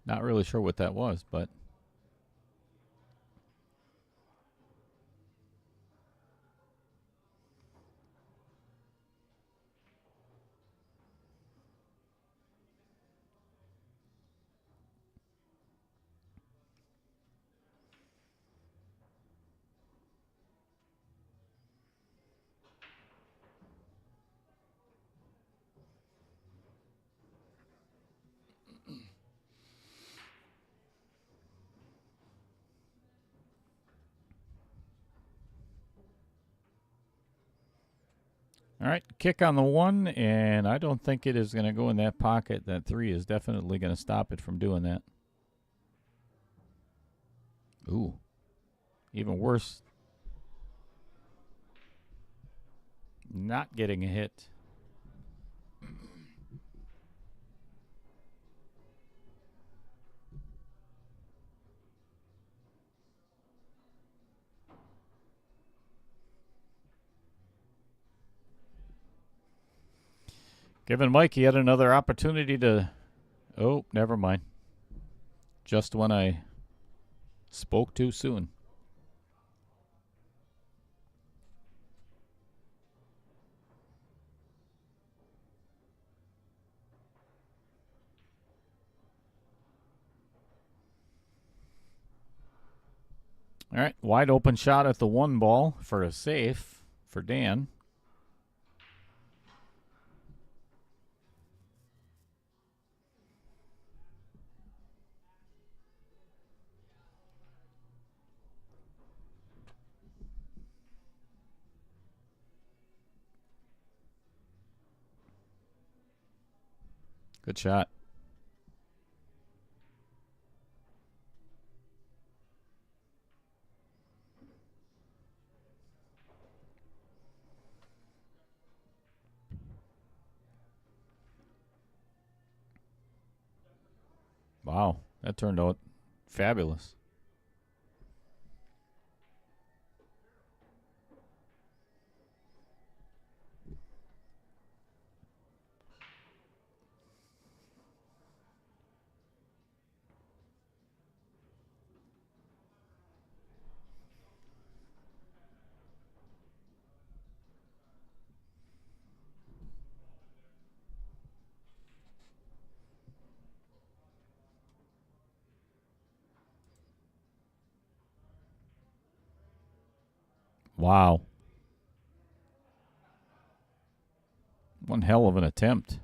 Not really sure what that was, but all right, kick on the 1, and I don't think it is going to go in that pocket. That 3 is definitely going to stop it from doing that. Ooh, even worse. Not getting a hit. Giving Mike yet another opportunity to... Oh, never mind. Just when I spoke too soon. All right, wide open shot at the 1 ball for a safe for Dan. Good shot. Wow, that turned out fabulous. Wow. One hell of an attempt.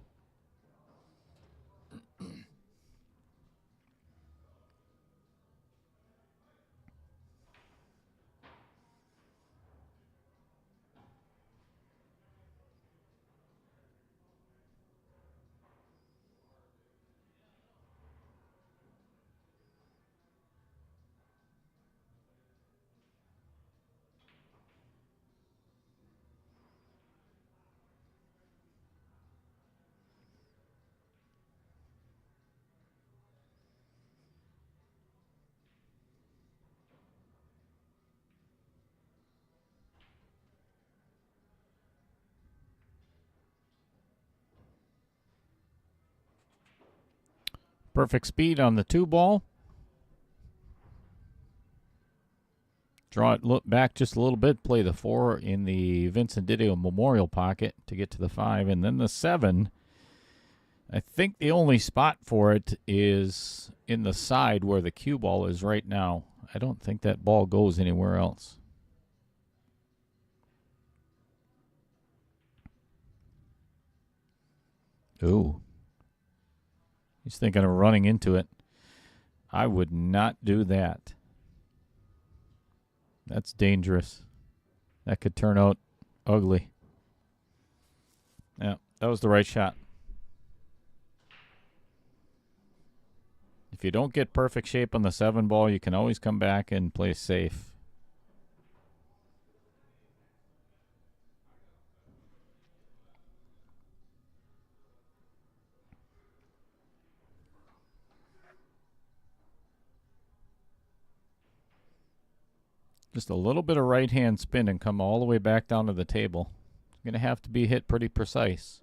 Perfect speed on the 2 ball. Draw it look back just a little bit. Play the 4 in the Vincent Didio Memorial pocket to get to the 5. And then the 7, I think the only spot for it is in the side where the cue ball is right now. I don't think that ball goes anywhere else. Ooh. He's thinking of running into it. I would not do that. That's dangerous. That could turn out ugly. Yeah, that was the right shot. If you don't get perfect shape on the 7 ball, you can always come back and play safe. Just a little bit of right-hand spin and come all the way back down to the table. It's going to have to be hit pretty precise.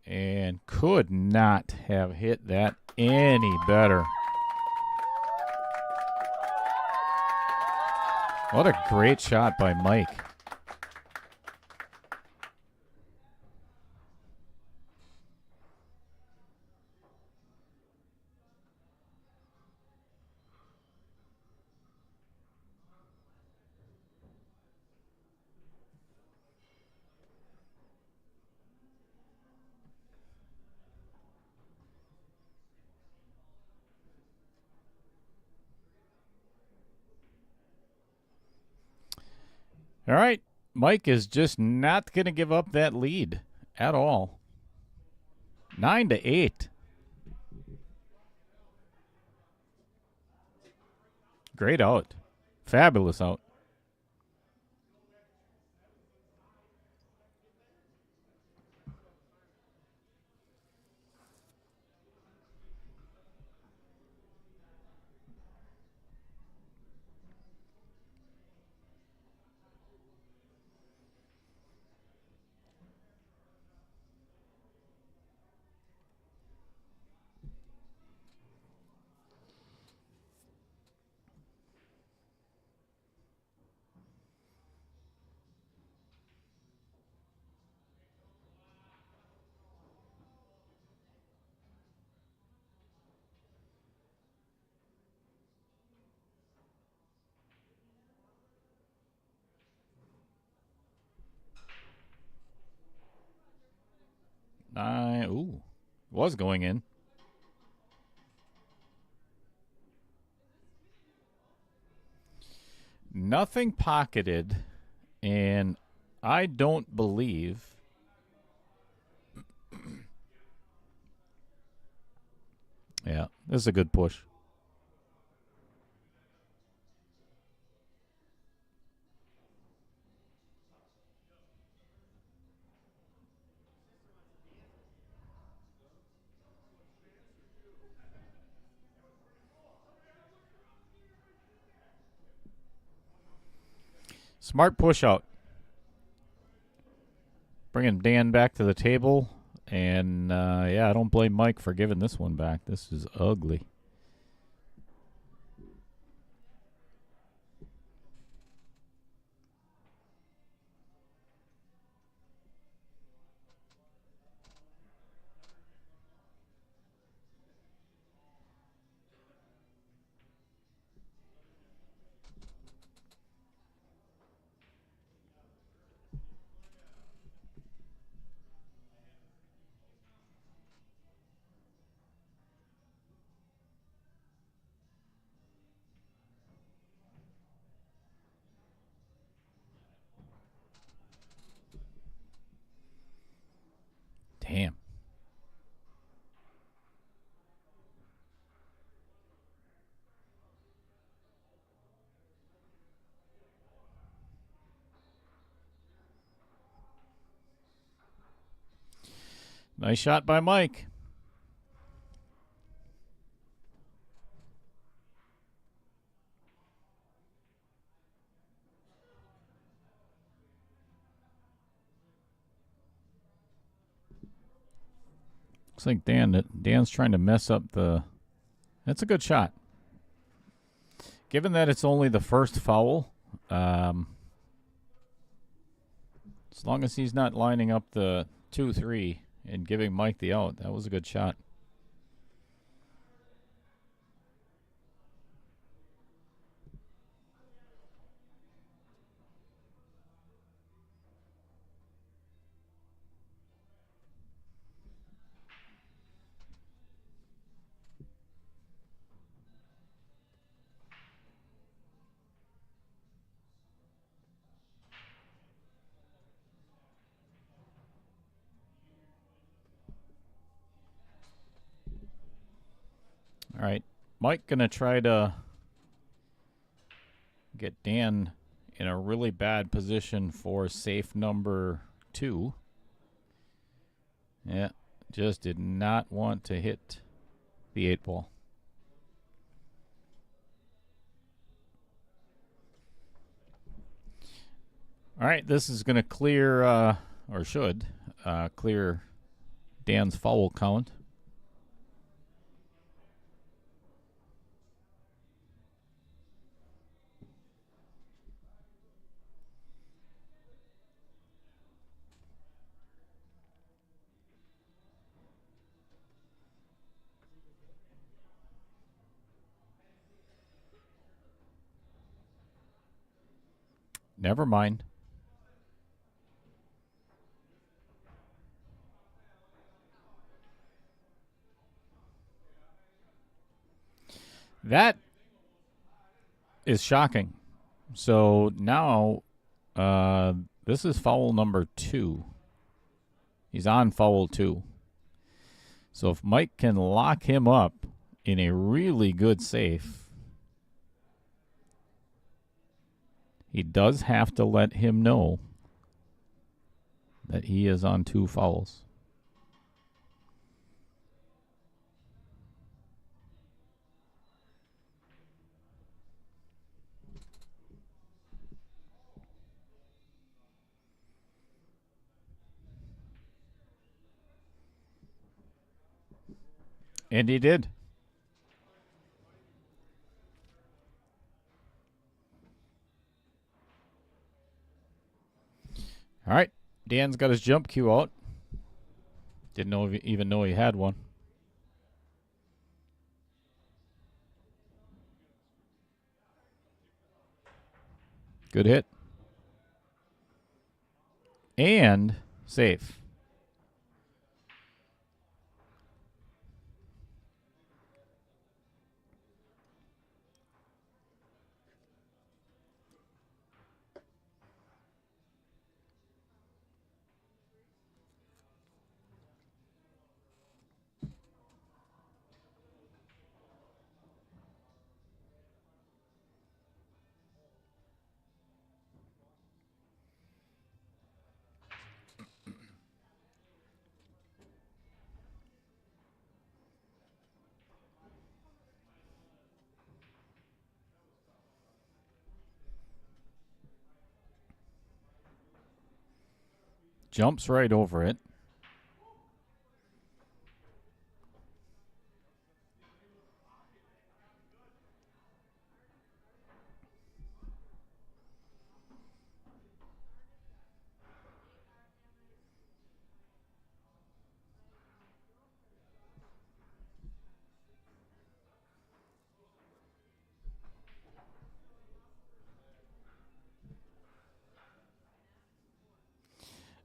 And could not have hit that any better. What a great shot by Mike. All right. Mike is just not going to give up that lead at all. 9-8. Great out. Fabulous out. Ooh, was going in. Nothing pocketed, and I don't believe. Yeah, this is a good push. Smart push out. Bringing Dan back to the table. And, yeah, I don't blame Mike for giving this one back. This is ugly. Damn. Nice shot by Mike. Looks like Dan's trying to mess up the... That's a good shot. Given that it's only the first foul, as long as he's not lining up the 2-3 and giving Mike the out, that was a good shot. All right, Mike gonna try to get Dan in a really bad position for safe number 2. Yeah, just did not want to hit the 8 ball. All right, this is going to clear, or should clear Dan's foul count. Never mind. That is shocking. So now this is foul number 2. He's on foul 2. So if Mike can lock him up in a really good safe, he does have to let him know that he is on 2 fouls. And he did. All right. Dan's got his jump cue out. Didn't even know he had one. Good hit. And safe. jumps right over it.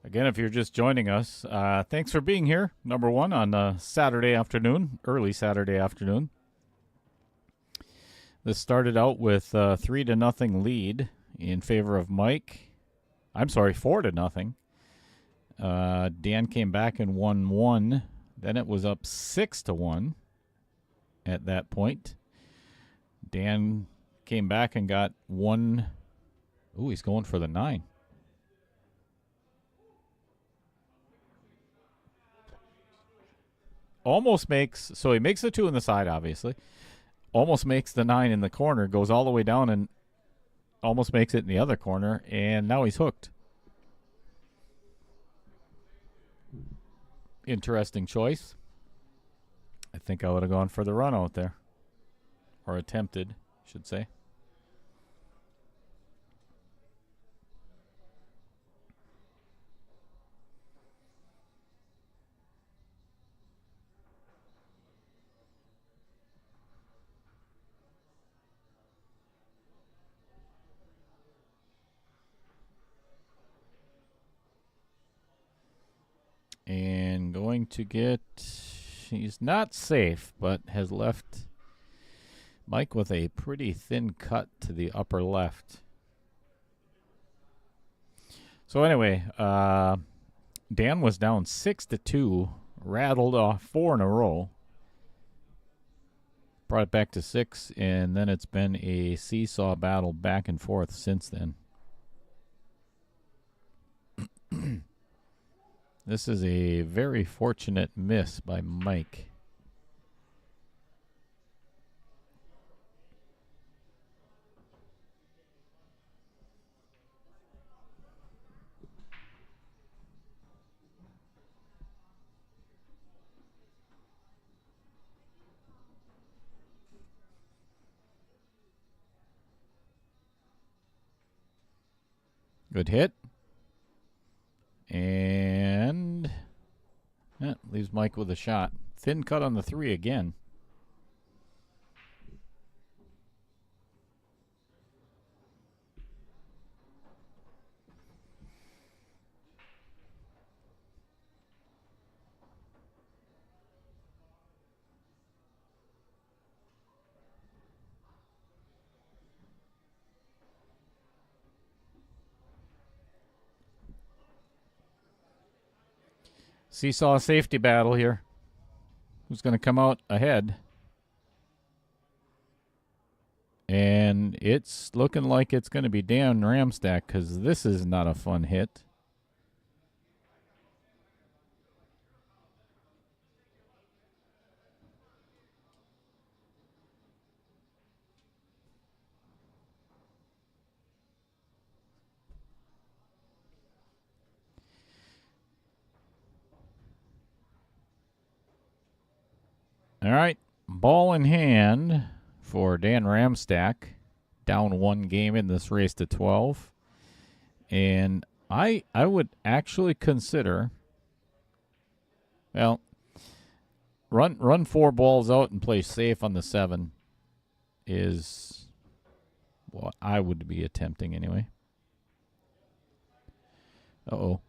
Again, if you're just joining us, thanks for being here. Number one on Saturday afternoon, early Saturday afternoon. This started out with 3-0 lead in favor of Mike. I'm sorry, 4-0. Dan came back and won 1. Then it was up 6-1 at that point. Dan came back and got 1. Ooh, he's going for the 9. Almost makes, so he makes the 2 on the side, obviously. Almost makes the 9 in the corner, goes all the way down and almost makes it in the other corner, and now he's hooked. Interesting choice. I think I would have gone for the run out there. Or attempted, I should say. And going to get, he's not safe, but has left Mike with a pretty thin cut to the upper left. So anyway, Dan was down 6-2, rattled off 4 in a row. Brought it back to 6, and then it's been a seesaw battle back and forth since then. This is a very fortunate miss by Mike. Good hit. And leaves Mike with a shot. Thin cut on the 3 again. Seesaw safety battle here. Who's going to come out ahead? And it's looking like it's going to be Dan Ramstack because this is not a fun hit. All right, ball in hand for Dan Ramstack. Down 1 game in this race to 12. And I would actually consider, well, run 4 balls out and play safe on the 7 is what I would be attempting anyway. Uh-oh.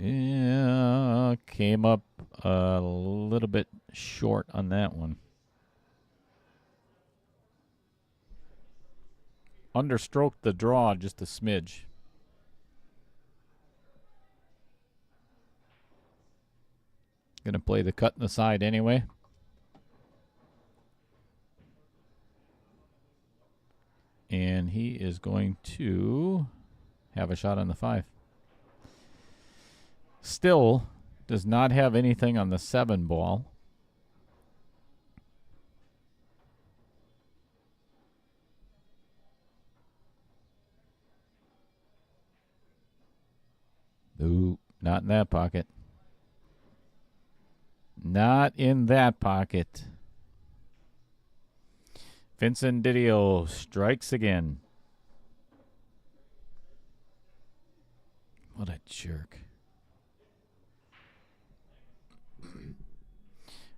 Yeah, came up a little bit short on that one. Understroked the draw just a smidge. Gonna play the cut in the side anyway. And he is going to have a shot on the 5. Still does not have anything on the 7 ball. Ooh, Not in that pocket. Not in that pocket. Vincent Didio strikes again. What a jerk.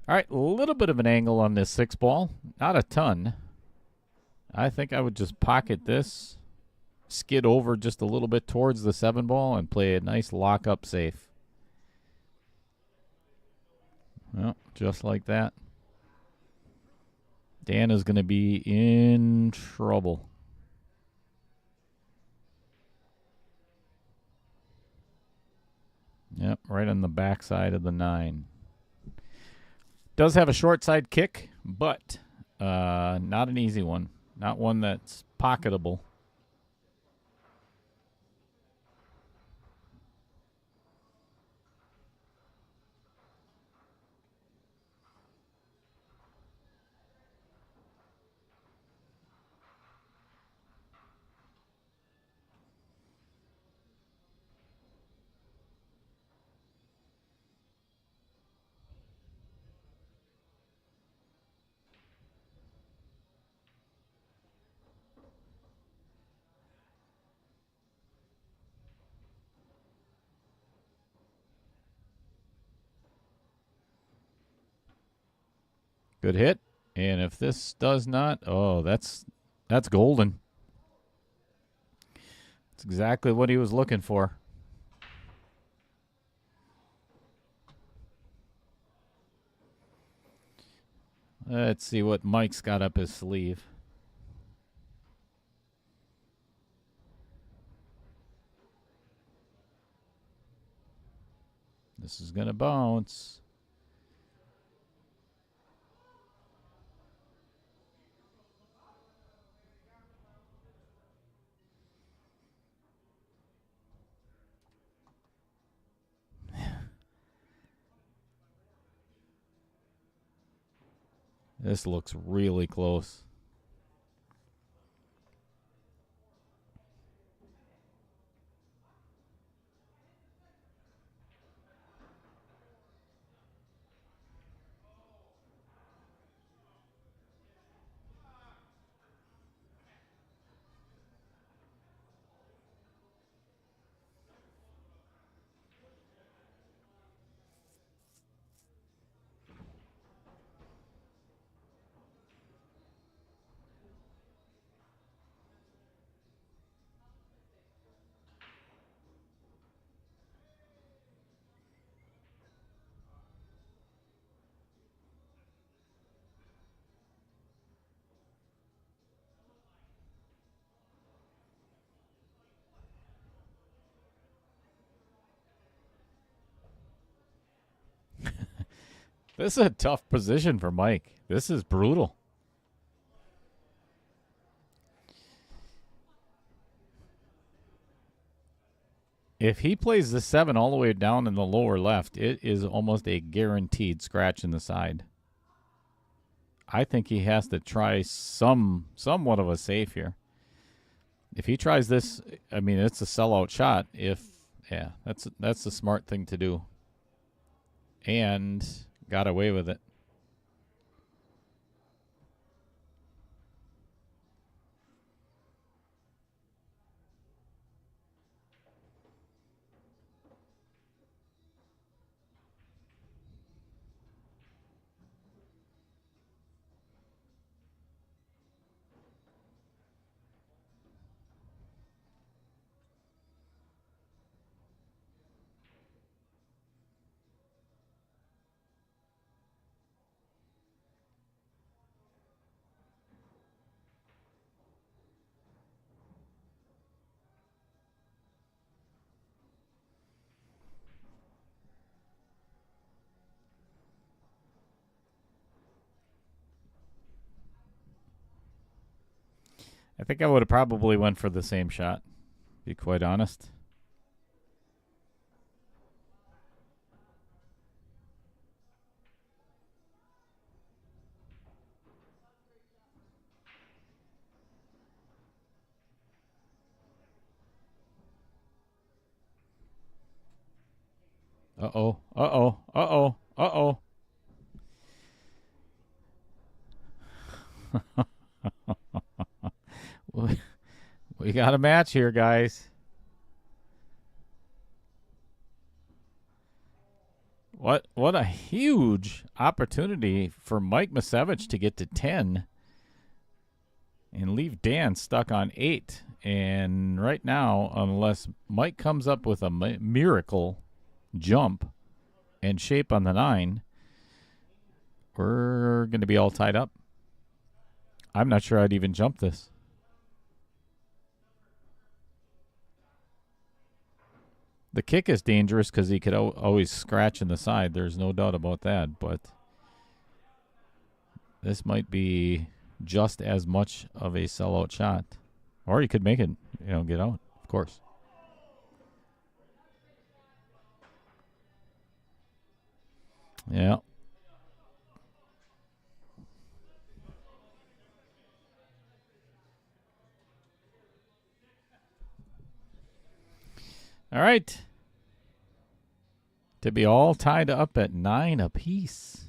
All right, a little bit of an angle on this 6 ball. Not a ton. I think I would just pocket this, skid over just a little bit towards the 7 ball, and play a nice lock-up safe. Well, just like that. Dan is going to be in trouble. Yep, right on the backside of the 9. Does have a short side kick, but not an easy one. Not one that's pocketable. Good hit. And if this does not, oh, that's golden. That's exactly what he was looking for. Let's see what Mike's got up his sleeve. This is going to bounce. This looks really close. This is a tough position for Mike. This is brutal. If he plays the 7 all the way down in the lower left, it is almost a guaranteed scratch in the side. I think he has to try somewhat of a safe here. If he tries this, I mean, it's a sellout shot. That's the smart thing to do. And got away with it. I think I would have probably went for the same shot, to be quite honest. Uh-oh. Uh-oh. Uh-oh. Uh-oh. We got a match here, guys. What a huge opportunity for Mike Misevicz to get to 10 and leave Dan stuck on 8. And right now, unless Mike comes up with a miracle jump and shape on the 9, we're going to be all tied up. I'm not sure I'd even jump this. The kick is dangerous because he could always scratch in the side. There's no doubt about that. But this might be just as much of a sellout shot. Or he could make it, get out, of course. Yeah. All right. To be all tied up at 9 apiece.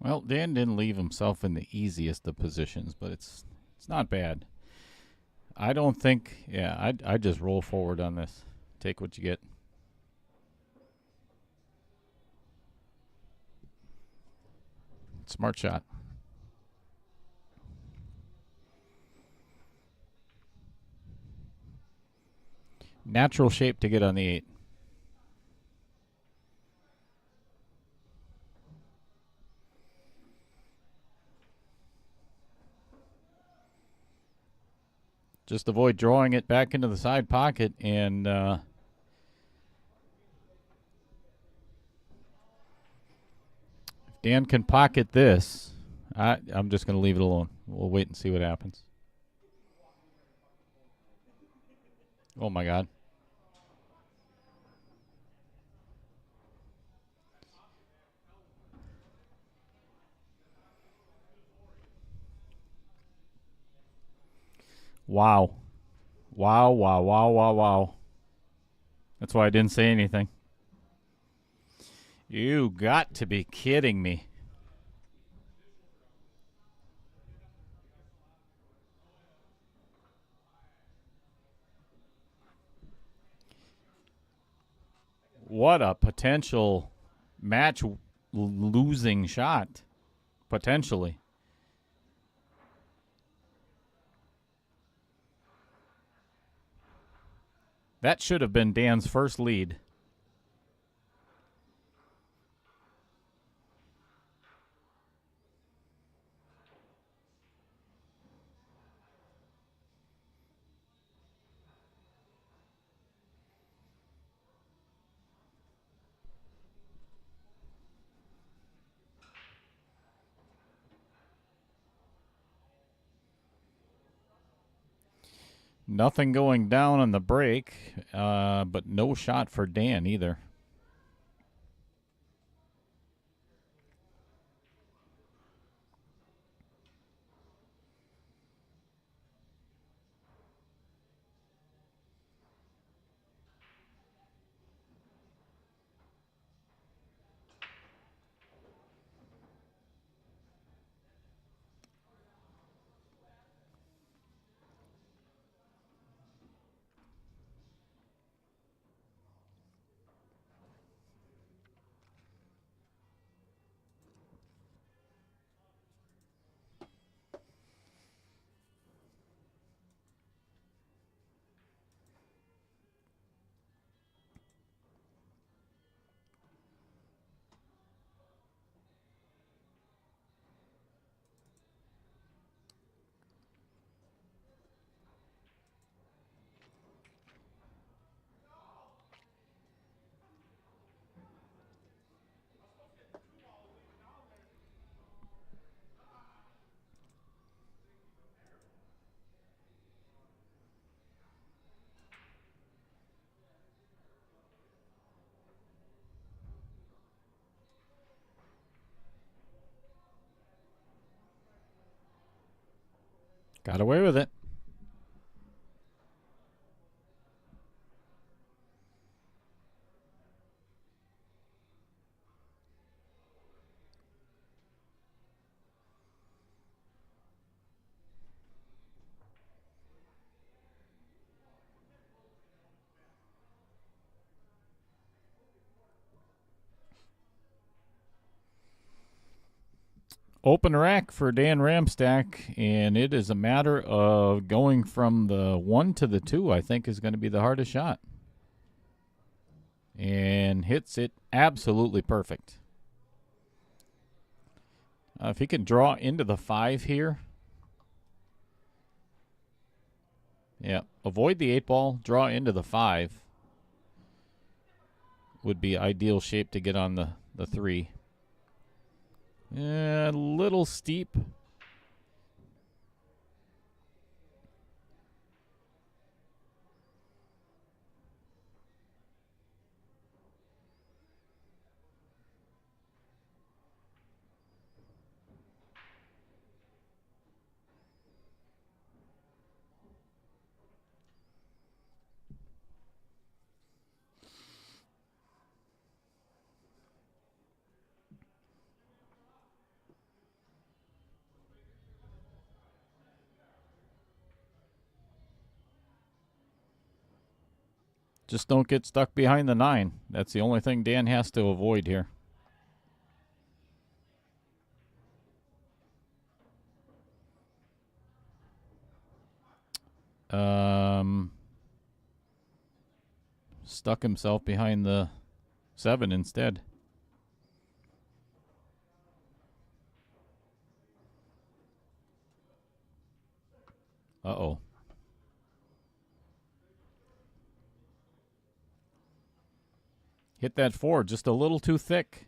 Well, Dan didn't leave himself in the easiest of positions, but it's not bad. I don't think. Yeah, I'd just roll forward on this. Take what you get. Smart shot. Natural shape to get on the 8. Just avoid drawing it back into the side pocket, and if Dan can pocket this, I'm just going to leave it alone. We'll wait and see what happens. Oh, my God. Wow. Wow, wow, wow, wow, wow. That's why I didn't say anything. You got to be kidding me. What a potential match losing shot. Potentially. That should have been Dan's first lead. Nothing going down on the break, but no shot for Dan either. Got away with it. Open rack for Dan Ramstack, and it is a matter of going from the 1 to the 2, I think, is going to be the hardest shot. And hits it absolutely perfect. If he can draw into the 5 here. Yeah, avoid the 8 ball, draw into the 5. Would be ideal shape to get on the 3. A little steep. Just don't get stuck behind the 9. That's the only thing Dan has to avoid here. Stuck himself behind the 7 instead. Uh-oh. Hit that 4 just a little too thick.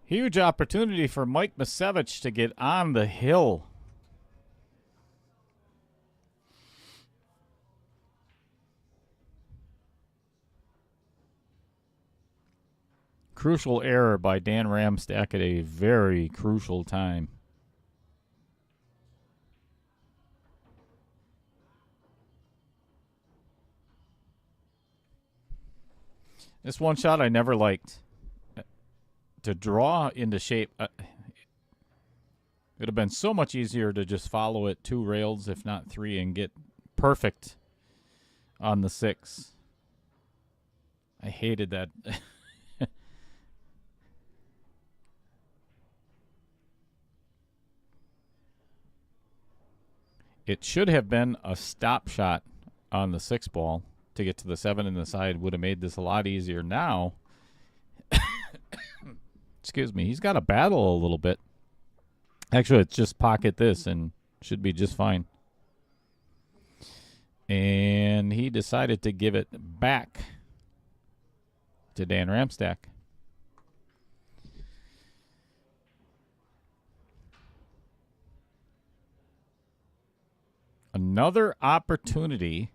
Huge opportunity for Mike Misevicz to get on the hill. Crucial error by Dan Ramstack at a very crucial time. This one shot I never liked. To draw into shape, it would have been so much easier to just follow it 2 rails, if not 3, and get perfect on the 6. I hated that. It should have been a stop shot on the 6 ball to get to the 7 in the side. Would have made this a lot easier. Now, excuse me, he's got to battle a little bit. Actually, it's just pocket this and should be just fine. And he decided to give it back to Dan Ramstack. Another opportunity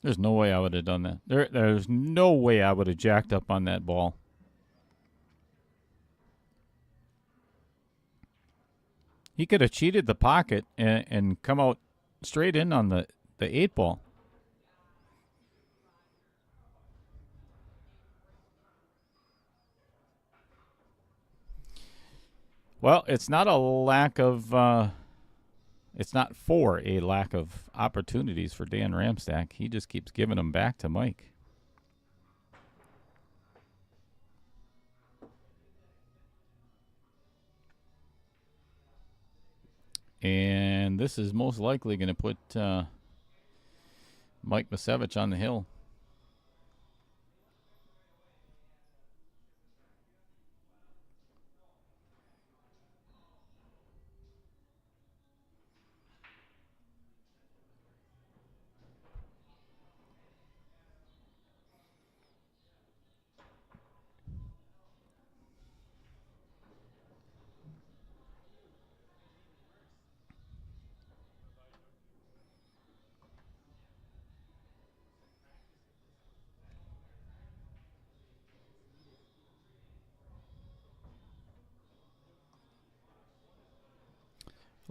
There's no way I would have done that. There's no way I would have jacked up on that ball. He could have cheated the pocket and come out straight in on the 8 ball. Well, it's not a lack of... It's not for a lack of opportunities for Dan Ramstack. He just keeps giving them back to Mike. And this is most likely going to put Mike Misevicz on the hill.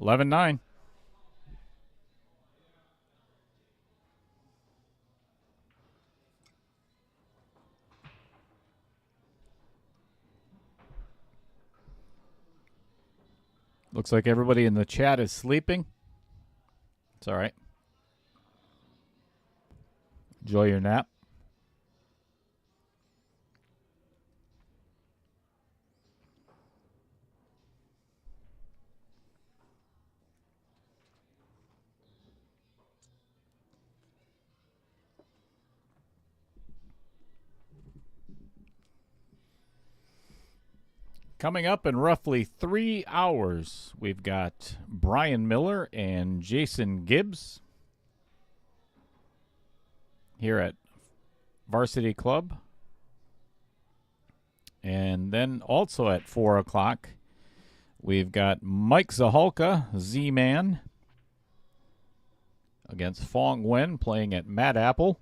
$11-9. Looks like everybody in the chat is sleeping. It's all right. Enjoy your nap. Coming up in roughly 3 hours, we've got Brian Miller and Jason Gibbs here at Varsity Club. And then also at 4 o'clock, we've got Mike Zahalka, Z-Man, against Fong Wen, playing at Mad Apple.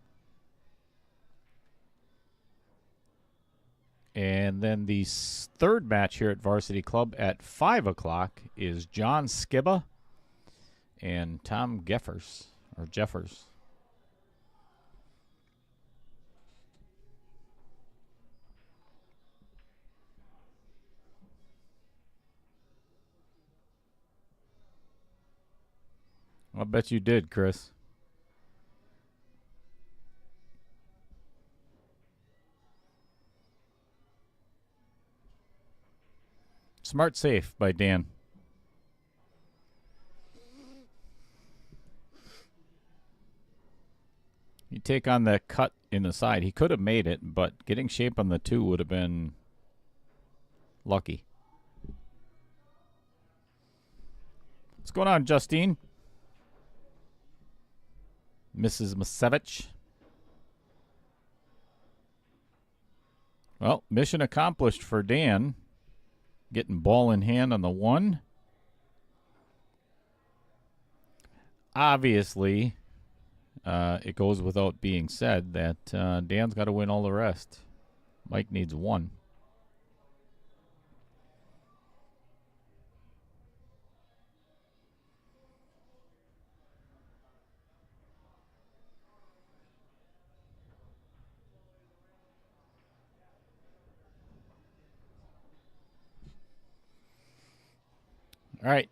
And then the third match here at Varsity Club at 5 o'clock is John Skibba and Tom Jeffers. I bet you did, Chris. Smart safe by Dan. You take on that cut in the side. He could have made it, but getting shape on the 2 would have been lucky. What's going on, Justine? Mrs. Misevicz. Well, mission accomplished for Dan. Getting ball in hand on the 1. Obviously, it goes without being said that Dan's got to win all the rest. Mike needs 1. All right.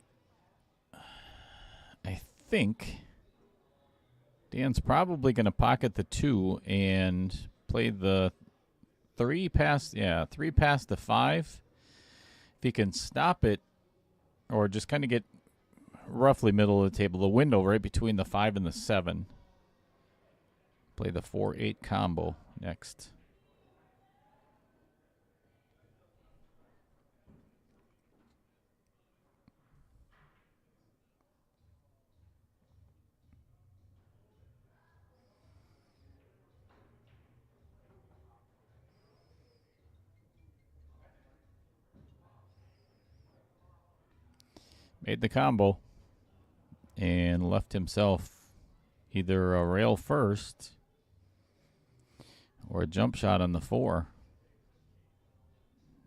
I think Dan's probably going to pocket the 2 and play the 3 past the 5. If he can stop it or just kind of get roughly middle of the table, the window right between the 5 and the 7. Play the 4-8 combo next. Made the combo and left himself either a rail first or a jump shot on the 4.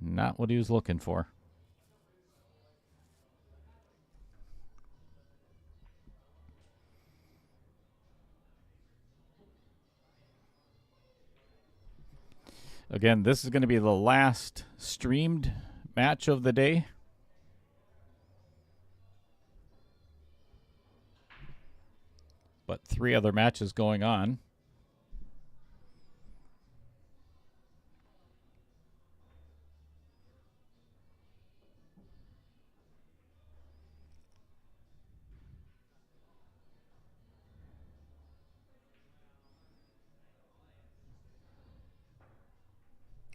Not what he was looking for. Again, this is going to be the last streamed match of the day. But 3 other matches going on.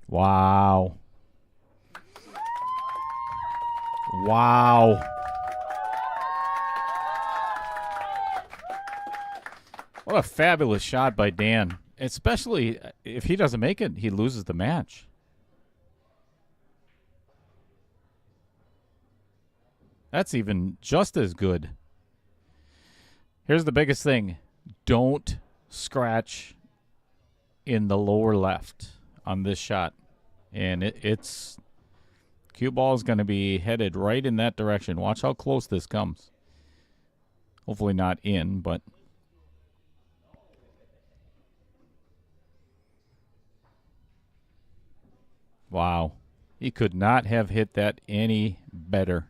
Wow. Wow. What a fabulous shot by Dan. Especially if he doesn't make it, he loses the match. That's even just as good. Here's the biggest thing. Don't scratch in the lower left on this shot. And it's cue ball is going to be headed right in that direction. Watch how close this comes. Hopefully not in, but wow. He could not have hit that any better.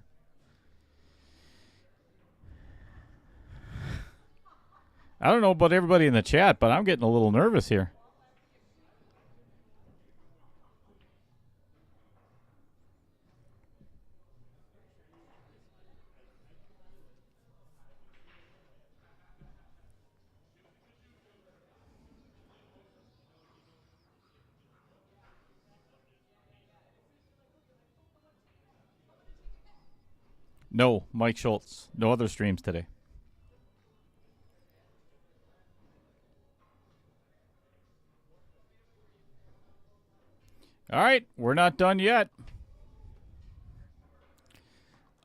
I don't know about everybody in the chat, but I'm getting a little nervous here. No, Mike Schultz. No other streams today. All right, we're not done yet.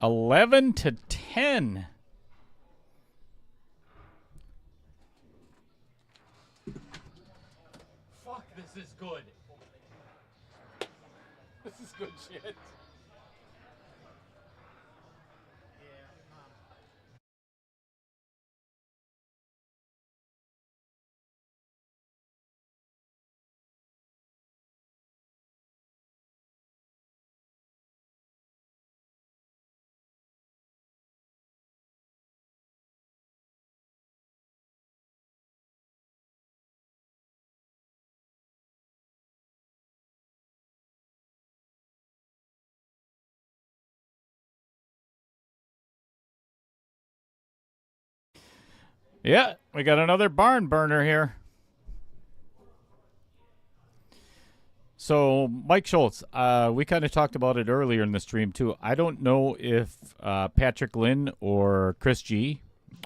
11-10. Fuck, this is good. This is good shit. Yeah, we got another barn burner here. So, Mike Schultz, we kind of talked about it earlier in the stream, too. I don't know if Patrick Lynn or Chris G,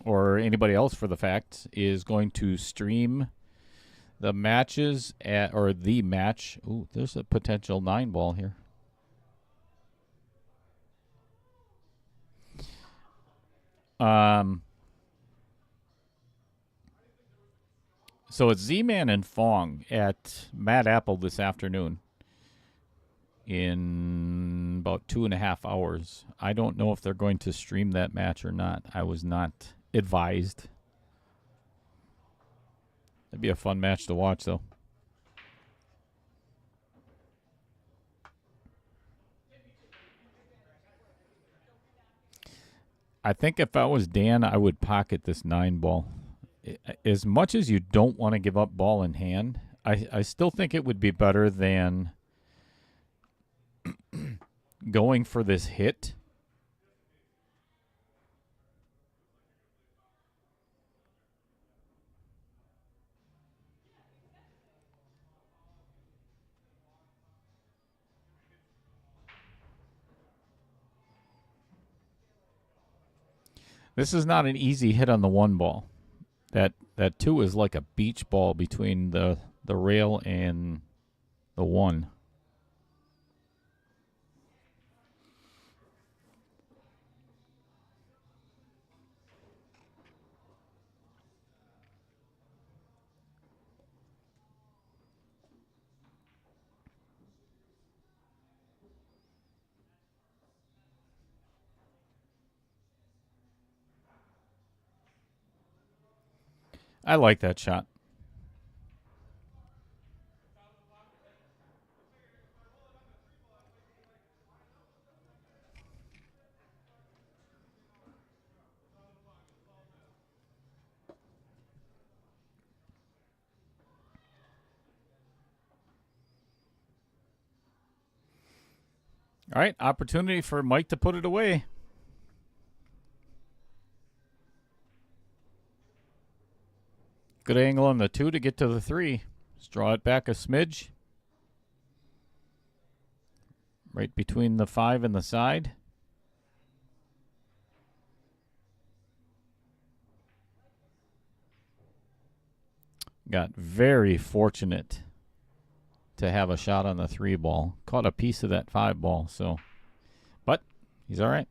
or anybody else for the fact, is going to stream the matches or the match. Ooh, there's a potential 9-ball here. So it's Z-Man and Fong at Mad Apple this afternoon in about 2.5 hours. I don't know if they're going to stream that match or not. I was not advised. That'd be a fun match to watch, though. I think if I was Dan, I would pocket this 9-ball. As much as you don't want to give up ball in hand, I still think it would be better than going for this hit. This is not an easy hit on the 1-ball. That 2 is like a beach ball between the rail and the 1. I like that shot. All right, opportunity for Mike to put it away. Good angle on the 2 to get to the 3. Let's draw it back a smidge. Right between the 5 and the side. Got very fortunate to have a shot on the 3-ball. Caught a piece of that 5-ball, so. But he's all right.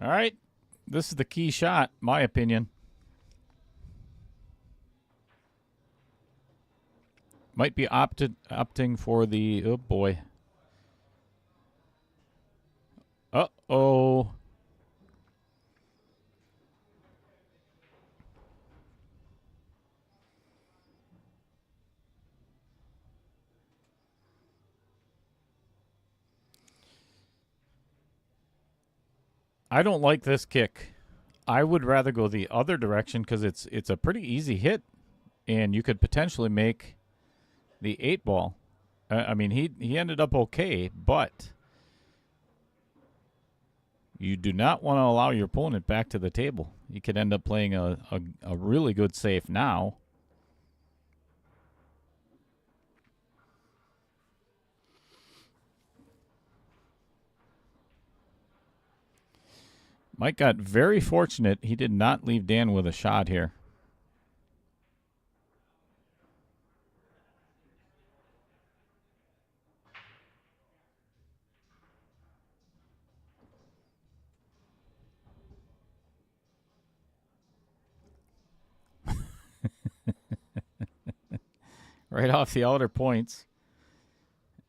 All right. This is the key shot, my opinion. Might be opting for the, oh boy. Uh-oh. I don't like this kick. I would rather go the other direction because it's a pretty easy hit, and you could potentially make the 8-ball. I mean, he ended up okay, but You do not want to allow your opponent back to the table. You could end up playing a really good safe now. Mike got very fortunate. He did not leave Dan with a shot here. Right off the outer points.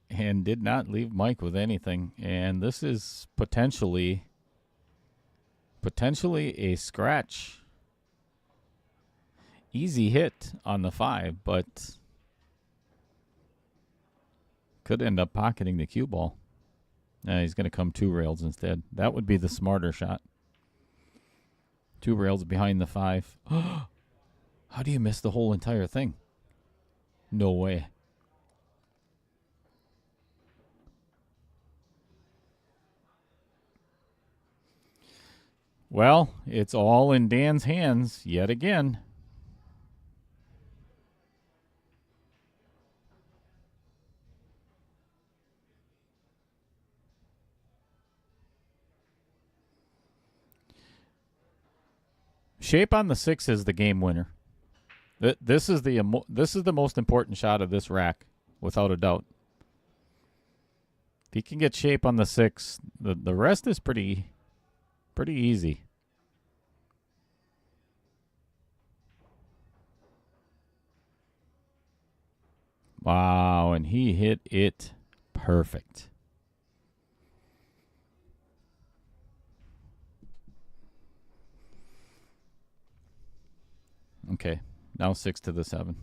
And did not leave Mike with anything. And this is potentially a scratch. Easy hit on the 5, but could end up pocketing the cue ball. He's going to come 2 rails instead. That would be the smarter shot. 2 rails behind the 5. How do you miss the whole entire thing? No way. Well, it's all in Dan's hands yet again. Shape on the 6 is the game winner. This is the most important shot of this rack, without a doubt. If he can get shape on the 6, the rest is pretty easy. Wow, and he hit it perfect. Okay, now 6 to the 7.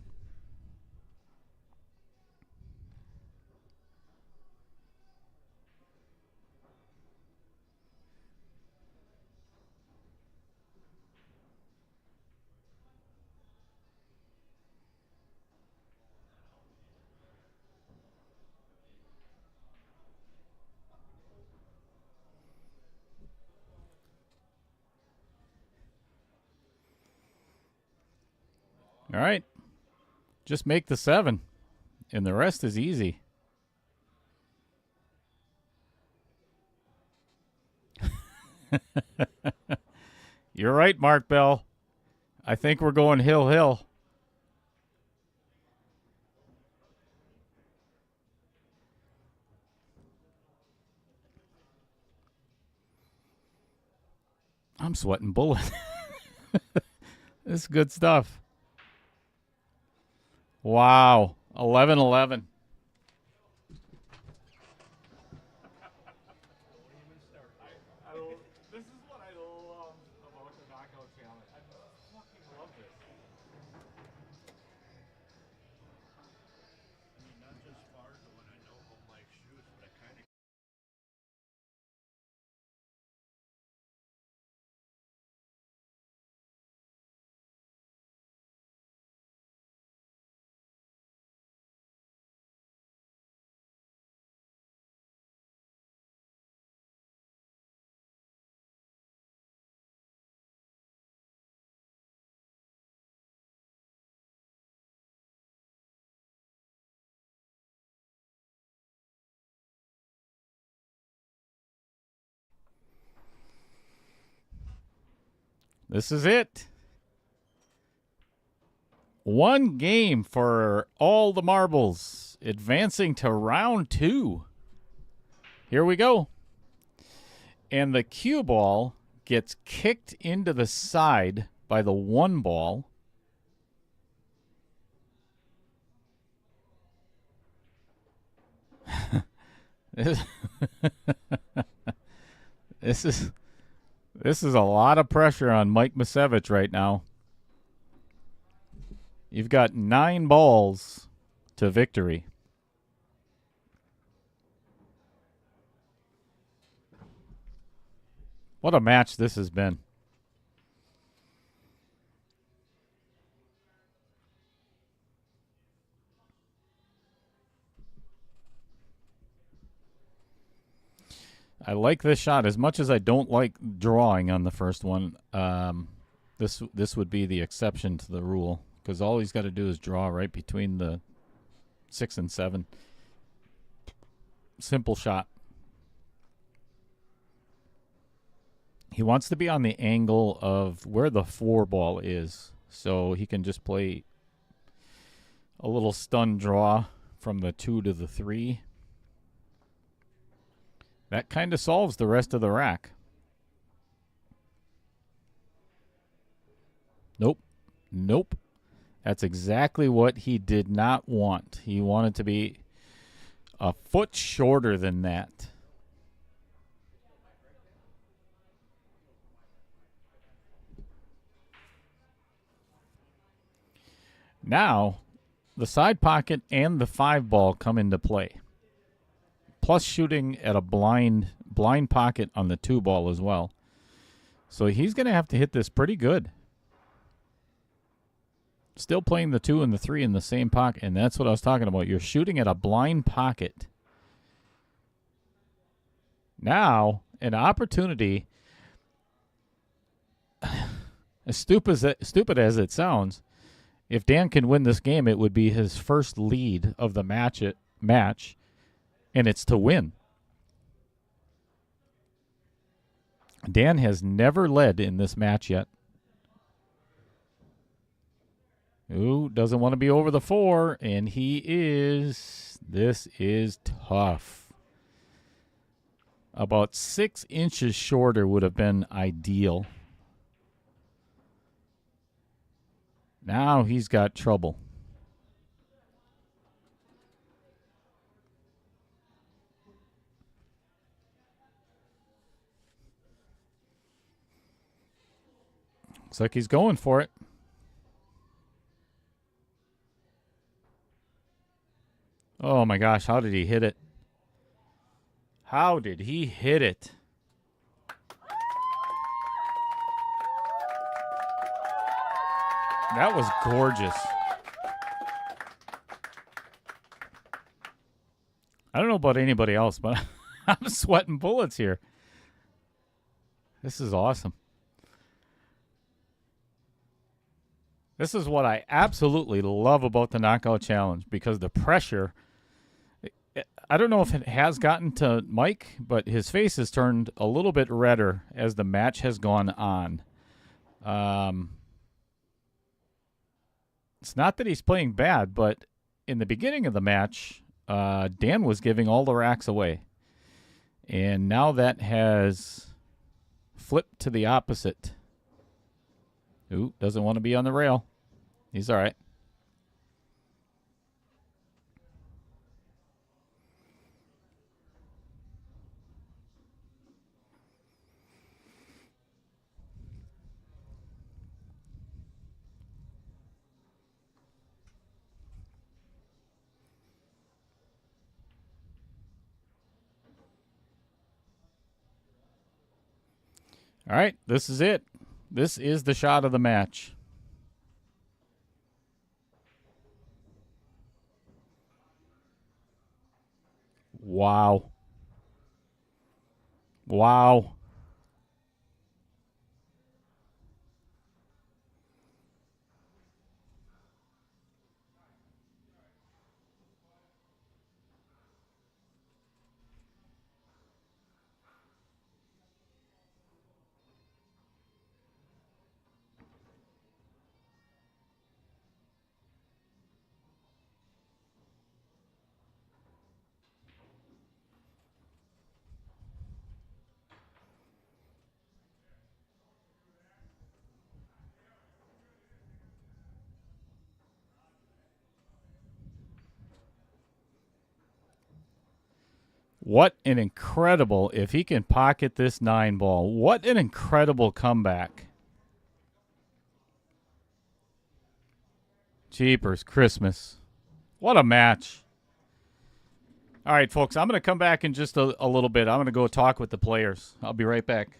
All right. Just make the 7, and the rest is easy. You're right, Mark Bell. I think we're going hill. I'm sweating bullets. This is good stuff. Wow. 11-11. This is what I love about the knockout challenge. I fucking love this. I mean, not just Fargo, and I know home life shoots, but I kind of. This is it. One game for all the marbles, advancing to round 2. Here we go. And the cue ball gets kicked into the side by the 1 ball. This is a lot of pressure on Mike Misevicz right now. You've got 9 balls to victory. What a match this has been. I like this shot as much as I don't like drawing on the first one. This would be the exception to the rule because all he's got to do is draw right between the 6 and 7. Simple shot. He wants to be on the angle of where the 4 ball is, so he can just play a little stun draw from the 2 to the 3. That kind of solves the rest of the rack. Nope. Nope. That's exactly what he did not want. He wanted to be a foot shorter than that. Now, the side pocket and the 5 ball come into play. Plus shooting at a blind pocket on the 2 ball as well. So he's going to have to hit this pretty good. Still playing the 2 and the 3 in the same pocket, and that's what I was talking about. You're shooting at a blind pocket. Now, an opportunity, as stupid as it sounds, if Dan can win this game, it would be his first lead of the match, and it's to win. Dan has never led in this match yet. Ooh, doesn't want to be over the 4, and he is. This is tough. About 6 inches shorter would have been ideal. Now he's got trouble. Looks like he's going for it. Oh my gosh, how did he hit it? How did he hit it? That was gorgeous. I don't know about anybody else, but I'm sweating bullets here. This is awesome. This is what I absolutely love about the Knockout Challenge because the pressure, I don't know if it has gotten to Mike, but his face has turned a little bit redder as the match has gone on. It's not that he's playing bad, but in the beginning of the match, Dan was giving all the racks away. And now that has flipped to the opposite. Ooh, doesn't want to be on the rail. He's all right. All right, this is it. This is the shot of the match. Wow. Wow. What an incredible, if he can pocket this 9 ball, what an incredible comeback. Jeepers Christmas. What a match. All right, folks, I'm going to come back in just a little bit. I'm going to go talk with the players. I'll be right back.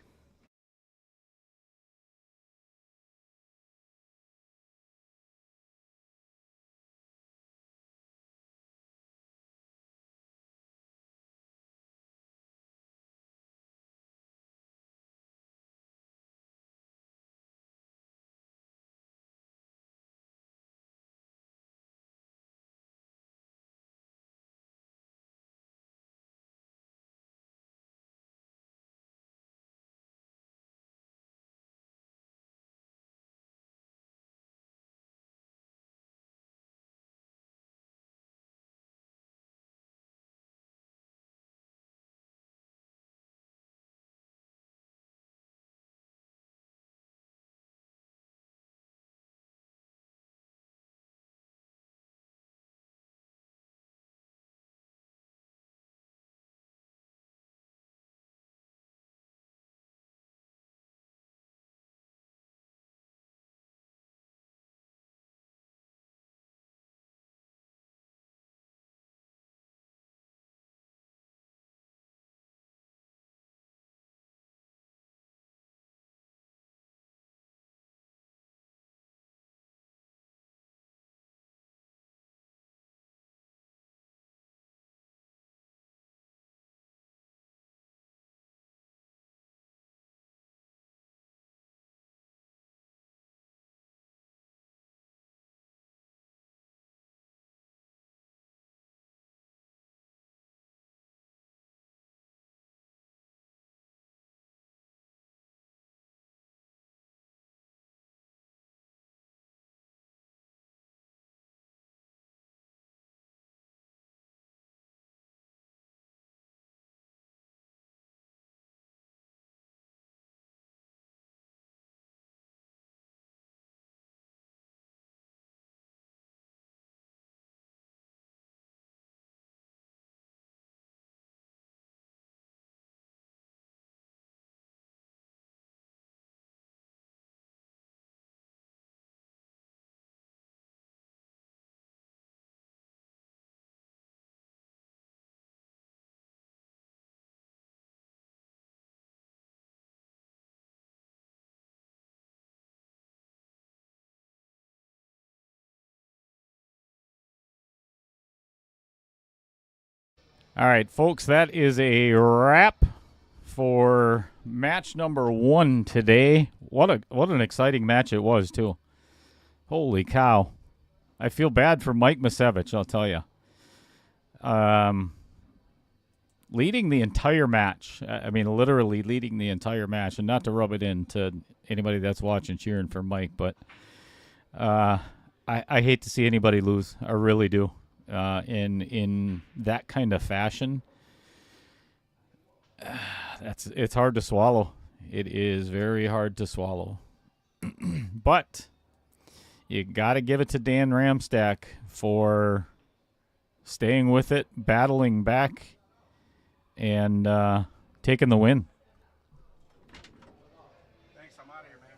All right, folks, that is a wrap for match number 1 today. What an exciting match it was, too. Holy cow. I feel bad for Mike Misevicz, I'll tell you. Leading the entire match. I mean, literally leading the entire match. And not to rub it in to anybody that's watching cheering for Mike, but I hate to see anybody lose. I really do. In that kind of fashion. It's hard to swallow. It is very hard to swallow. But you got to give it to Dan Ramstack for staying with it, battling back, and taking the win. Thanks, I'm out of here, man.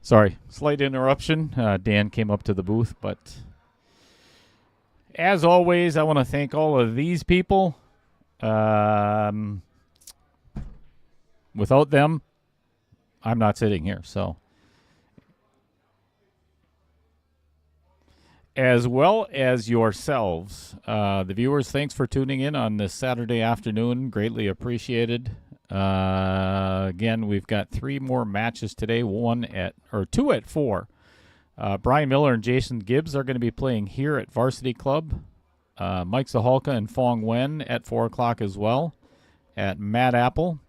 Sorry, slight interruption. Dan came up to the booth, but as always, I want to thank all of these people. Without them, I'm not sitting here. So, as well as yourselves, the viewers, thanks for tuning in on this Saturday afternoon. Greatly appreciated. Again, we've got 3 more matches today. 2 at 4. Brian Miller and Jason Gibbs are going to be playing here at Varsity Club. Mike Zahalka and Fong Wen at 4 o'clock as well at Mad Apple.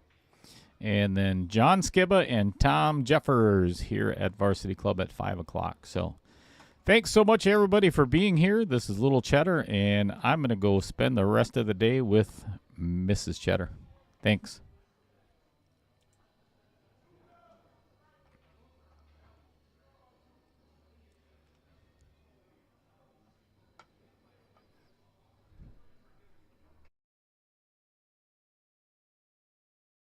And then John Skibba and Tom Jeffers here at Varsity Club at 5 o'clock. So thanks so much, everybody, for being here. This is Little Cheddar, and I'm going to go spend the rest of the day with Mrs. Cheddar. Thanks.